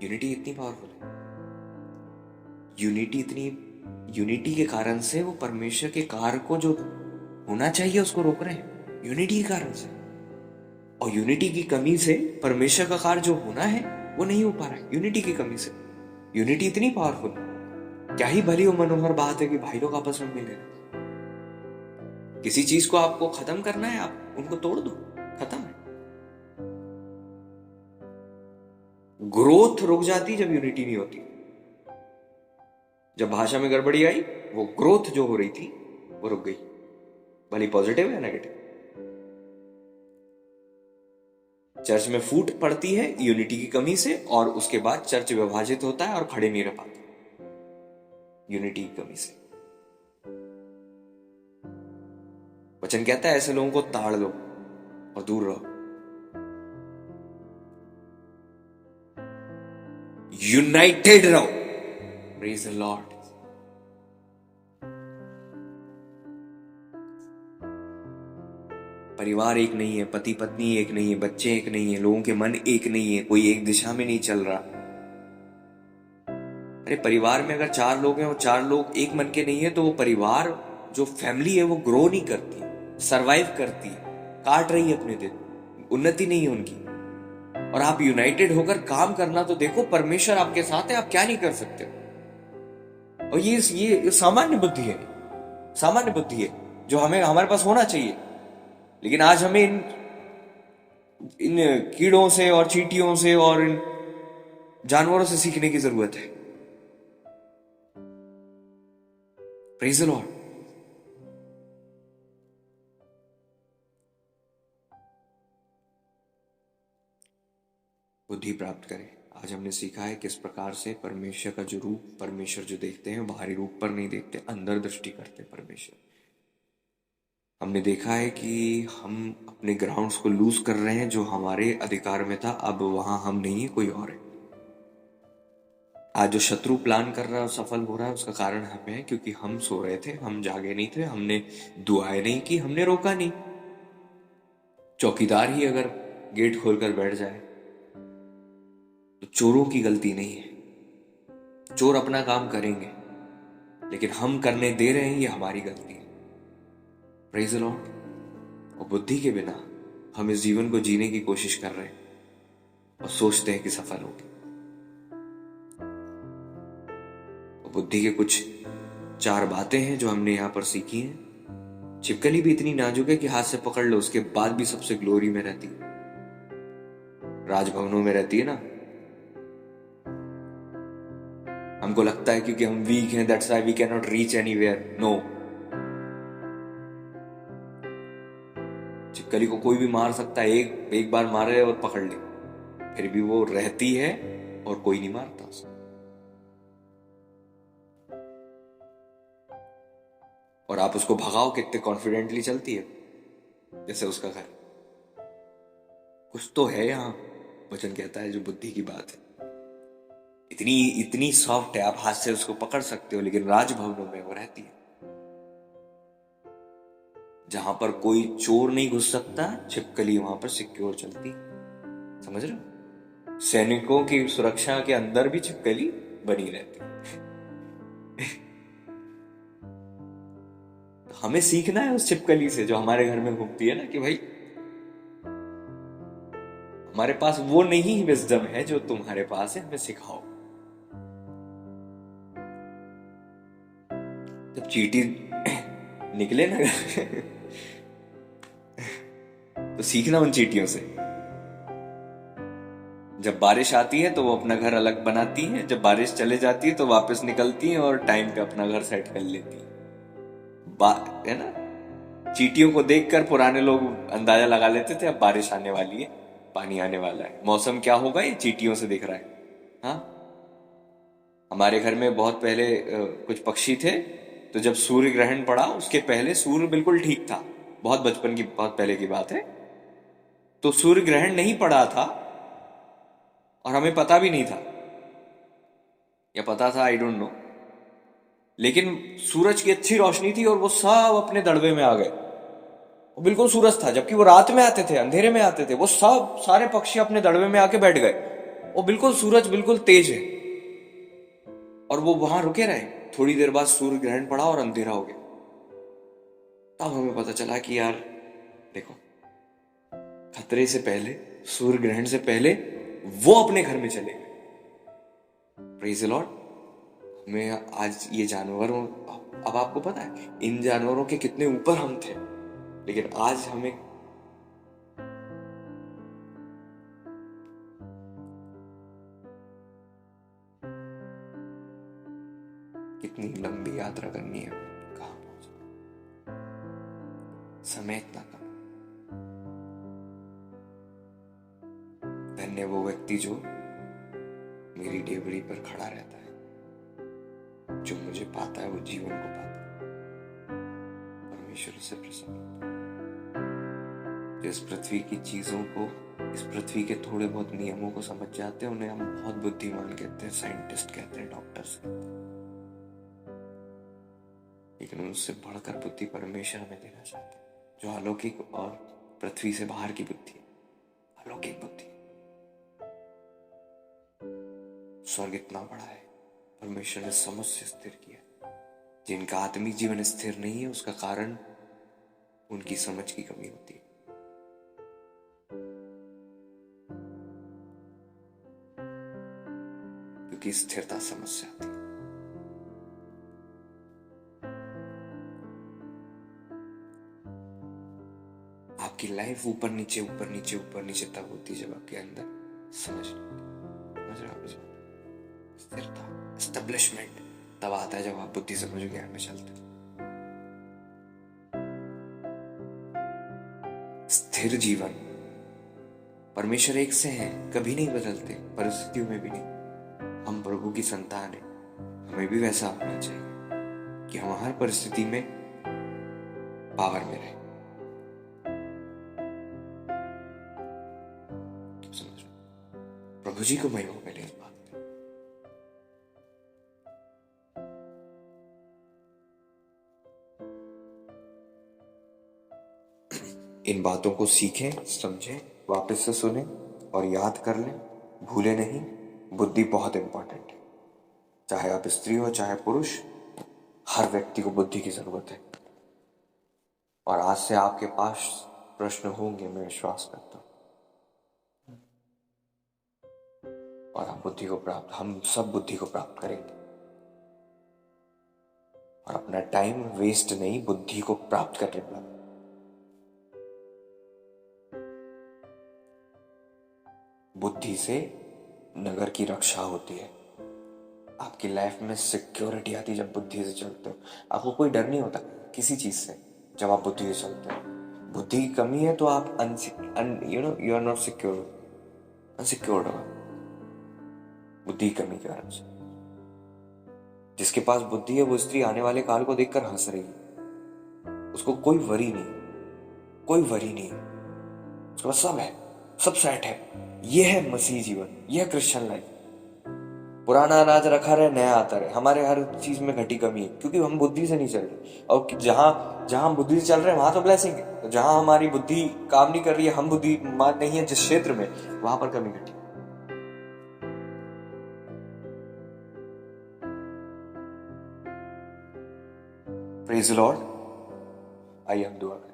यूनिटी इतनी पावरफुल है, यूनिटी के कारण से वो परमेश्वर के कार्य को जो होना चाहिए उसको रोक रहे हैं, यूनिटी के कारण से। और यूनिटी की कमी से परमेश्वर का कार्य जो होना है वो नहीं हो पा रहा है, यूनिटी की कमी से। यूनिटी इतनी पावरफुल, क्या ही भली और मनोहर बात है कि भाई लोग आपस में मिले। किसी चीज को आपको खत्म करना है, आप उनको तोड़ दो, खत्म है। ग्रोथ रुक जाती जब यूनिटी नहीं होती। जब भाषा में गड़बड़ी आई, वो ग्रोथ जो हो रही थी वो रुक गई, भले पॉजिटिव या नेगेटिव। चर्च में फूट पड़ती है यूनिटी की कमी से, और उसके बाद चर्च विभाजित होता है और खड़े नहीं रह पाते यूनिटी की कमी से। वचन कहता है ऐसे लोगों को ताड़ लो और दूर रहो। यूनाइटेड रहो। Praise the Lord. परिवार एक नहीं है, पति पत्नी एक नहीं है, बच्चे एक नहीं है, लोगों के मन एक नहीं है, कोई एक दिशा में नहीं चल रहा। अरे परिवार में अगर 4 लोग हैं और 4 लोग एक मन के नहीं है, तो वो परिवार जो फैमिली है वो ग्रो नहीं करती, सरवाइव करती है, काट रही है अपने दिन, उन्नति नहीं है उनकी। और आप यूनाइटेड होकर काम करना तो देखो, परमेश्वर आपके साथ है, आप क्या नहीं कर सकते। और ये सामान्य बुद्धि है, सामान्य बुद्धि है जो हमारे पास होना चाहिए। लेकिन आज हमें इन कीड़ों से और चींटियों से और इन जानवरों से सीखने की जरूरत है। Praise the Lord. बुद्धि प्राप्त करें। आज हमने सीखा है किस प्रकार से परमेश्वर का जो रूप, परमेश्वर जो देखते हैं बाहरी रूप पर नहीं देखते, अंदर दृष्टि करते परमेश्वर। हमने देखा है कि हम अपने ग्राउंड्स को लूज कर रहे हैं, जो हमारे अधिकार में था अब वहां हम नहीं है, कोई और है। आज जो शत्रु प्लान कर रहा है सफल हो रहा है, उसका कारण हमें है, क्योंकि हम सो रहे थे, हम जागे नहीं थे, हमने दुआएं नहीं की, हमने रोका नहीं। चौकीदार ही अगर गेट खोलकर बैठ जाए तो चोरों की गलती नहीं है। चोर अपना काम करेंगे, लेकिन हम करने दे रहे हैं, ये हमारी गलती है। Praise the Lord. और बुद्धि के बिना हम इस जीवन को जीने की कोशिश कर रहे हैं और सोचते हैं कि सफल होंगे। बुद्धि के कुछ 4 बातें हैं जो हमने यहां पर सीखी हैं। छिपकली भी इतनी नाजुक है कि हाथ से पकड़ लो, उसके बाद भी सबसे ग्लोरी में रहती है, राजभवनों में रहती है ना। हमको लगता है क्योंकि हम वीक हैं, that's why we can not reach anywhere. No, छिपकली को कोई भी मार सकता है, एक बार मारे और पकड़ ले, फिर भी वो रहती है और कोई नहीं मारता उसको। और आप उसको भगाओ, कितने कॉन्फिडेंटली चलती है, जैसे उसका घर। कुछ तो है यहां, वचन कहता है, जो बुद्धि की बात है। इतनी सॉफ्ट है, आप हाथ से उसको पकड़ सकते हो, लेकिन राजभवनों में वो रहती है, जहां पर कोई चोर नहीं घुस सकता, छिपकली वहां पर सिक्योर चलती। समझ रहे हो? सैनिकों की सुरक्षा के अंदर भी छिपकली बनी रहती। हमें सीखना है उस छिपकली से जो हमारे घर में घूमती है ना, कि भाई हमारे पास वो नहीं विजडम है जो तुम्हारे पास है, हमें सिखाओ। जब चींटी निकले ना तो सीखना उन चींटियों से। जब बारिश आती है तो वो अपना घर अलग बनाती हैं, जब बारिश चले जाती है तो वापस निकलती हैं और टाइम पे अपना घर सेट कर लेती हैं। है ना। चींटियों को देखकर पुराने लोग अंदाजा लगा लेते थे अब बारिश आने वाली है, पानी आने वाला है, मौसम क्या होगा ये चींटियों से दिख रहा है। हाँ, हमारे घर में बहुत पहले कुछ पक्षी थे, तो जब सूर्य ग्रहण पड़ा उसके पहले सूर्य बिल्कुल ठीक था, बहुत बचपन की बहुत पहले की बात है, तो सूर्य ग्रहण नहीं पड़ा था और हमें पता भी नहीं था, या पता था आई डोंट नो, लेकिन सूरज की अच्छी रोशनी थी और वो सब अपने दड़बे में आ गए। वो बिल्कुल सूरज था, जबकि वो रात में आते थे, अंधेरे में आते थे, वो सब सारे पक्षी अपने दड़बे में आके बैठ गए। वो बिल्कुल सूरज बिल्कुल तेज है और वो वहां रुके रहे। थोड़ी देर बाद सूर्य ग्रहण पड़ा और अंधेरा हो गया। तब हमें पता चला कि यार देखो, खतरे से पहले, सूर्य ग्रहण से पहले वो अपने घर में चले गए। Praise the Lord. हमें आज ये जानवरों, अब आपको पता है इन जानवरों के कितने ऊपर हम थे, लेकिन आज हमें कितनी लंबी यात्रा करनी है, कहाँ पहुंचना, समय इतना कम। धन्य वो व्यक्ति जो मेरी डेबड़ी पर खड़ा रहता है, जो मुझे पाता है वो जीवन को पाता है, परमेश्वर से प्रसन्न होता है। जो इस पृथ्वी की चीजों को, इस पृथ्वी के थोड़े बहुत नियमों को समझ जाते हैं, उन्हें हम बहुत बुद्धिमान कहते हैं, साइंटिस्ट कहते हैं, डॉक्टर्स कहते हैं, लेकिन उससे बढ़कर बुद्धि परमेश्वर हमें देना चाहते हैं, जो अलौकिक और पृथ्वी से बाहर की बुद्धि है, अलौकिक बुद्धि। स्वर्ग इतना बड़ा है, परमेश्वर ने समझ से स्थिर किया। जिनका आत्मिक जीवन स्थिर नहीं है उसका कारण उनकी समझ की कमी होती है। क्योंकि स्थिरता समझ से आती है। आपकी लाइफ ऊपर नीचे ऊपर नीचे ऊपर नीचे तब होती है जब आपके अंदर समझ रहे हो, स्थिरता, एस्टेब्लिशमेंट तब आता है जब आप बुद्धि समझ ज्ञान में चलते हैं। स्थिर जीवन, परमेश्वर एक से हैं, कभी नहीं बदलते, परिस्थितियों में भी नहीं। हम प्रभु की संतान हैं, हमें भी वैसा होना चाहिए कि हम हर परिस्थिति में पावर में रहें। समझ रहे? प्रभु जी को महिमा मिले इस बात में। इन बातों को सीखें, समझें, वापस से सुने और याद कर लें, भूले नहीं। बुद्धि बहुत इंपॉर्टेंट है, चाहे आप स्त्री हो चाहे पुरुष, हर व्यक्ति को बुद्धि की जरूरत है। और आज से आपके पास प्रश्न होंगे, मैं विश्वास करता हूं, और आप बुद्धि को प्राप्त, हम सब बुद्धि को प्राप्त करेंगे। और अपना टाइम वेस्ट नहीं, बुद्धि को प्राप्त करने में। बुद्धि से नगर की रक्षा होती है, आपकी लाइफ में सिक्योरिटी आती है जब बुद्धि से चलते हो। आपको कोई डर नहीं होता किसी चीज से जब आप बुद्धि से चलते हो। बुद्धि की कमी है तो आप you are not secure, unsecured होगा बुद्धि की कमी के कारण से। जिसके पास बुद्धि है वो स्त्री आने वाले काल को देखकर हंस रही है, उसको कोई वरी नहीं, कोई वरी नहीं, उसके पास सब है, सब सेट है। यह है मसीह जीवन, यह क्रिश्चियन लाइफ। पुराना अनाज रखा रहे, नया आता रहे। हमारे हर चीज में घटी कमी है क्योंकि हम बुद्धि से नहीं चल रहे, और जहां जहां हम बुद्धि से चल रहे हैं वहां तो ब्लेसिंग है। तो जहां हमारी बुद्धि काम नहीं कर रही है, हम बुद्धिमान नहीं है जिस क्षेत्र में, वहां पर कमी घटी। Praise the Lord. आइए हम दुआ करें।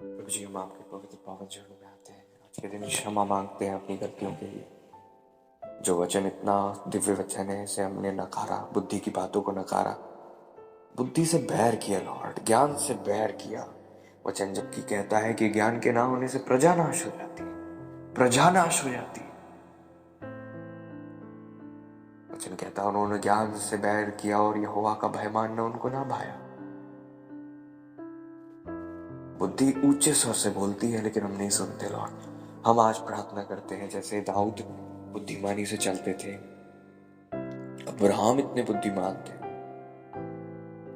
प्रभु जी, हम आपके पवित्र पावन चरणों में आते हैं। के दिन क्षमा मांगते हैं अपनी गलतियों के लिए। जो वचन इतना दिव्य वचन है, इसे हमने नकारा, बुद्धि की बातों को नकारा, बुद्धि से बैर किया लॉर्ड, ज्ञान से बैर किया। वचन जबकि कहता है कि ज्ञान के ना होने से प्रजा नाश हो जाती है, प्रजा नाश हो जाती है। वचन कहता है उन्होंने ज्ञान से बैर किया और यहोवा का भय मानना उनको ना भाया। बुद्धि ऊंचे स्वर से बोलती है लेकिन हम नहीं सुनते लॉर्ड। हम आज प्रार्थना करते हैं जैसे दाऊद बुद्धिमानी से चलते थे, अब्राहम इतने बुद्धिमान थे,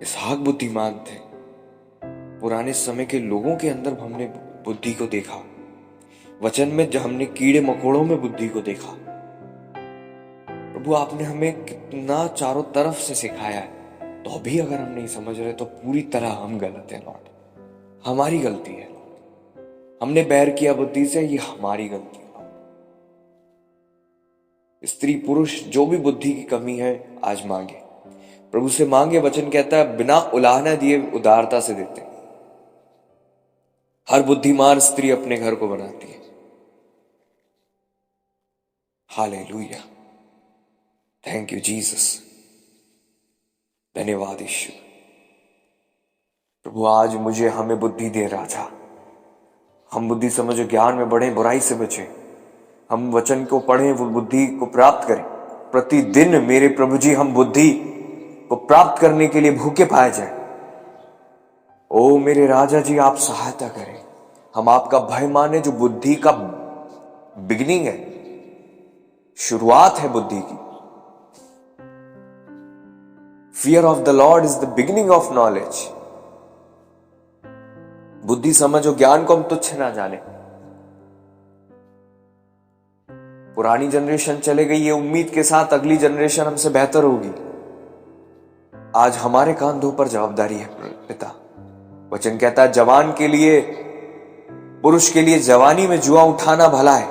इसहाक बुद्धिमान थे, पुराने समय के लोगों के अंदर हमने बुद्धि को देखा। वचन में जब हमने कीड़े मकोड़ों में बुद्धि को देखा। प्रभु आपने हमें कितना चारों तरफ से सिखाया है, तो भी अगर हम नहीं समझ रहे तो पूरी तरह हम गलत हैं लॉर्ड, हमारी गलती है लॉर्ड। हमने बैर किया बुद्धि से, ये हमारी गलती है लॉर्ड। स्त्री पुरुष जो भी बुद्धि की कमी है आज मांगे, प्रभु से मांगे। वचन कहता है बिना उलाहना दिए उदारता से देते। हर बुद्धिमान स्त्री अपने घर को बनाती है। हालेलुया, थैंक यू जीसस, धन्यवाद यीशु। प्रभु आज मुझे हमें बुद्धि दे राजा, हम बुद्धि समझो ज्ञान में बढ़े, बुराई से बचे, हम वचन को पढ़ें, वो बुद्धि को प्राप्त करें। प्रतिदिन मेरे प्रभु जी हम बुद्धि को प्राप्त करने के लिए भूखे पाए जाए। ओ मेरे राजा जी आप सहायता करें, हम आपका भय माने, जो बुद्धि का बिगिनिंग है, शुरुआत है बुद्धि की। Fear of the Lord is the beginning of knowledge. बुद्धि समझ और ज्ञान को हम तुच्छ ना जाने। पुरानी जनरेशन चले गई ये उम्मीद के साथ अगली जनरेशन हमसे बेहतर होगी। आज हमारे कांधों पर जवाबदारी है पिता। वचन कहता है जवान के लिए, पुरुष के लिए जवानी में जुआ उठाना भला है।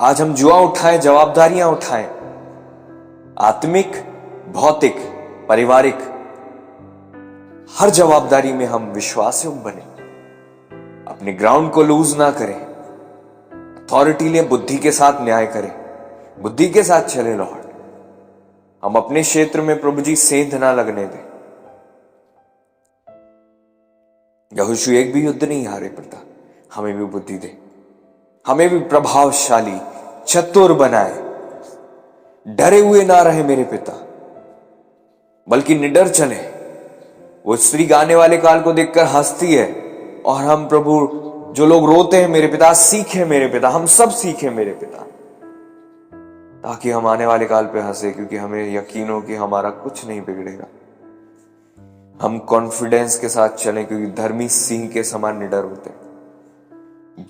आज हम जुआ उठाएं, जवाबदारियां उठाएं, आत्मिक, भौतिक, पारिवारिक, हर जवाबदारी में हम विश्वासी बने, अपने ग्राउंड को लूज ना करें, अथॉरिटी ले, बुद्धि के साथ न्याय करें, बुद्धि के साथ चले लॉर्ड। हम अपने क्षेत्र में प्रभु जी सेंध ना लगने दें। यहोशू एक भी युद्ध नहीं हारे पिता, हमें भी बुद्धि दे, हमें भी प्रभावशाली, चतुर बनाए, डरे हुए ना रहे मेरे पिता, बल्कि निडर चले। वो स्त्री गाने वाले काल को देखकर हंसती है और हम प्रभु जो लोग रोते हैं मेरे पिता, सीखे मेरे पिता, हम सब सीखे मेरे पिता, ताकि हम आने वाले काल पे हंसे, क्योंकि हमें यकीन हो कि हमारा कुछ नहीं बिगड़ेगा। हम कॉन्फिडेंस के साथ चलें, क्योंकि धर्मी सिंह के समान निडर होते हैं।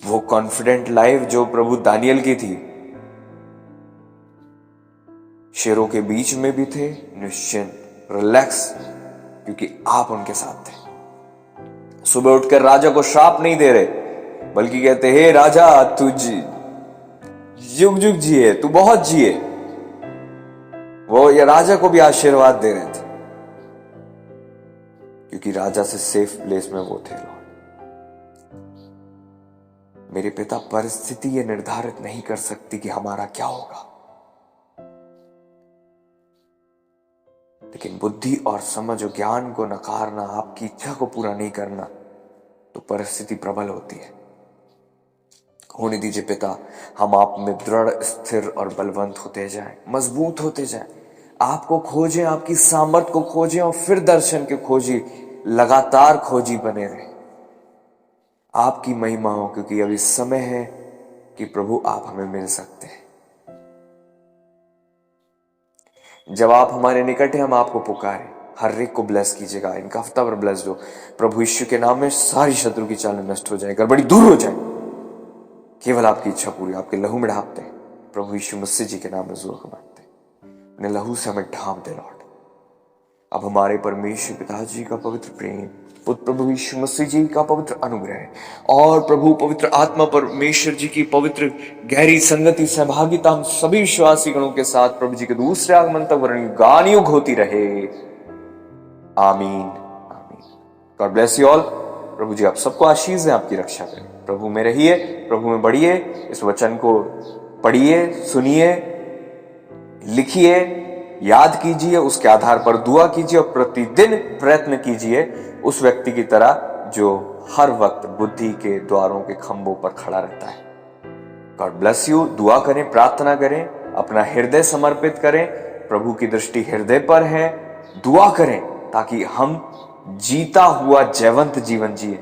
वो कॉन्फिडेंट लाइफ जो प्रभु दानियल की थी, शेरों के बीच में भी थे निश्चिंत, रिलैक्स, क्योंकि आप उनके साथ थे। सुबह उठकर राजा को श्राप नहीं दे रहे, बल्कि कहते हे राजा तू जुग जुग जिए, तू बहुत जिए। वो या राजा को भी आशीर्वाद दे रहे थे, क्योंकि राजा से सेफ प्लेस में वो थे लॉर्ड। मेरे पिता परिस्थिति ये निर्धारित नहीं कर सकती कि हमारा क्या होगा, लेकिन बुद्धि और समझ और ज्ञान को नकारना, आपकी इच्छा को पूरा नहीं करना, तो परिस्थिति प्रबल होती है। होने दीजिए पिता, हम आप में दृढ़, स्थिर और बलवंत होते जाएं, मजबूत होते जाएं। आपको खोजें, आपकी सामर्थ को खोजें और फिर दर्शन के खोजी, लगातार खोजी बने रहे। आपकी महिमा हो, क्योंकि अभी समय है कि प्रभु आप हमें मिल सकते हैं। जब आप हमारे निकट हैं, हम आपको पुकारें। हर एक को ब्लेस कीजिएगा, इनका हफ्ता भर ब्लेस दो प्रभु यीशु के नाम में। सारी शत्रु की चालें नष्ट हो जाए, गड़बड़ी दूर हो जाए, केवल आपकी इच्छा पूरी। आपके लहू में ढांपते हैं प्रभु यीशु मसीह जी के नाम में जोर को मांगते हैं, अपने लहू से हमें ढांप दे लॉर्ड। अब हमारे परमेश्वर पिता जी का पवित्र प्रेम, पुत्र प्रभु यीशु मसीह जी का पवित्र अनुग्रह और प्रभु पवित्र आत्मा परमेश्वर जी की पवित्र गहरी संगति, सहभागिता हम सभी विश्वासी गणों के साथ प्रभु जी के दूसरे आगमन तक वर्णयुगान युग होती रहे। आमीन, आमीन। God bless you all. प्रभु जी आप सबको आशीष दें, आपकी रक्षा करें। प्रभु में रहिए, प्रभु में बढ़िए। इस वचन को पढ़िए, सुनिए, लिखिए, याद कीजिए, उसके आधार पर दुआ कीजिए और प्रतिदिन प्रयत्न कीजिए उस व्यक्ति की तरह जो हर वक्त बुद्धि के द्वारों के खंभों पर खड़ा रहता है। God bless you. दुआ करें, प्रार्थना करें, अपना हृदय समर्पित करें। प्रभु की दृष्टि हृदय पर है। दुआ करें ताकि हम जीता हुआ जयवंत जीवन जिए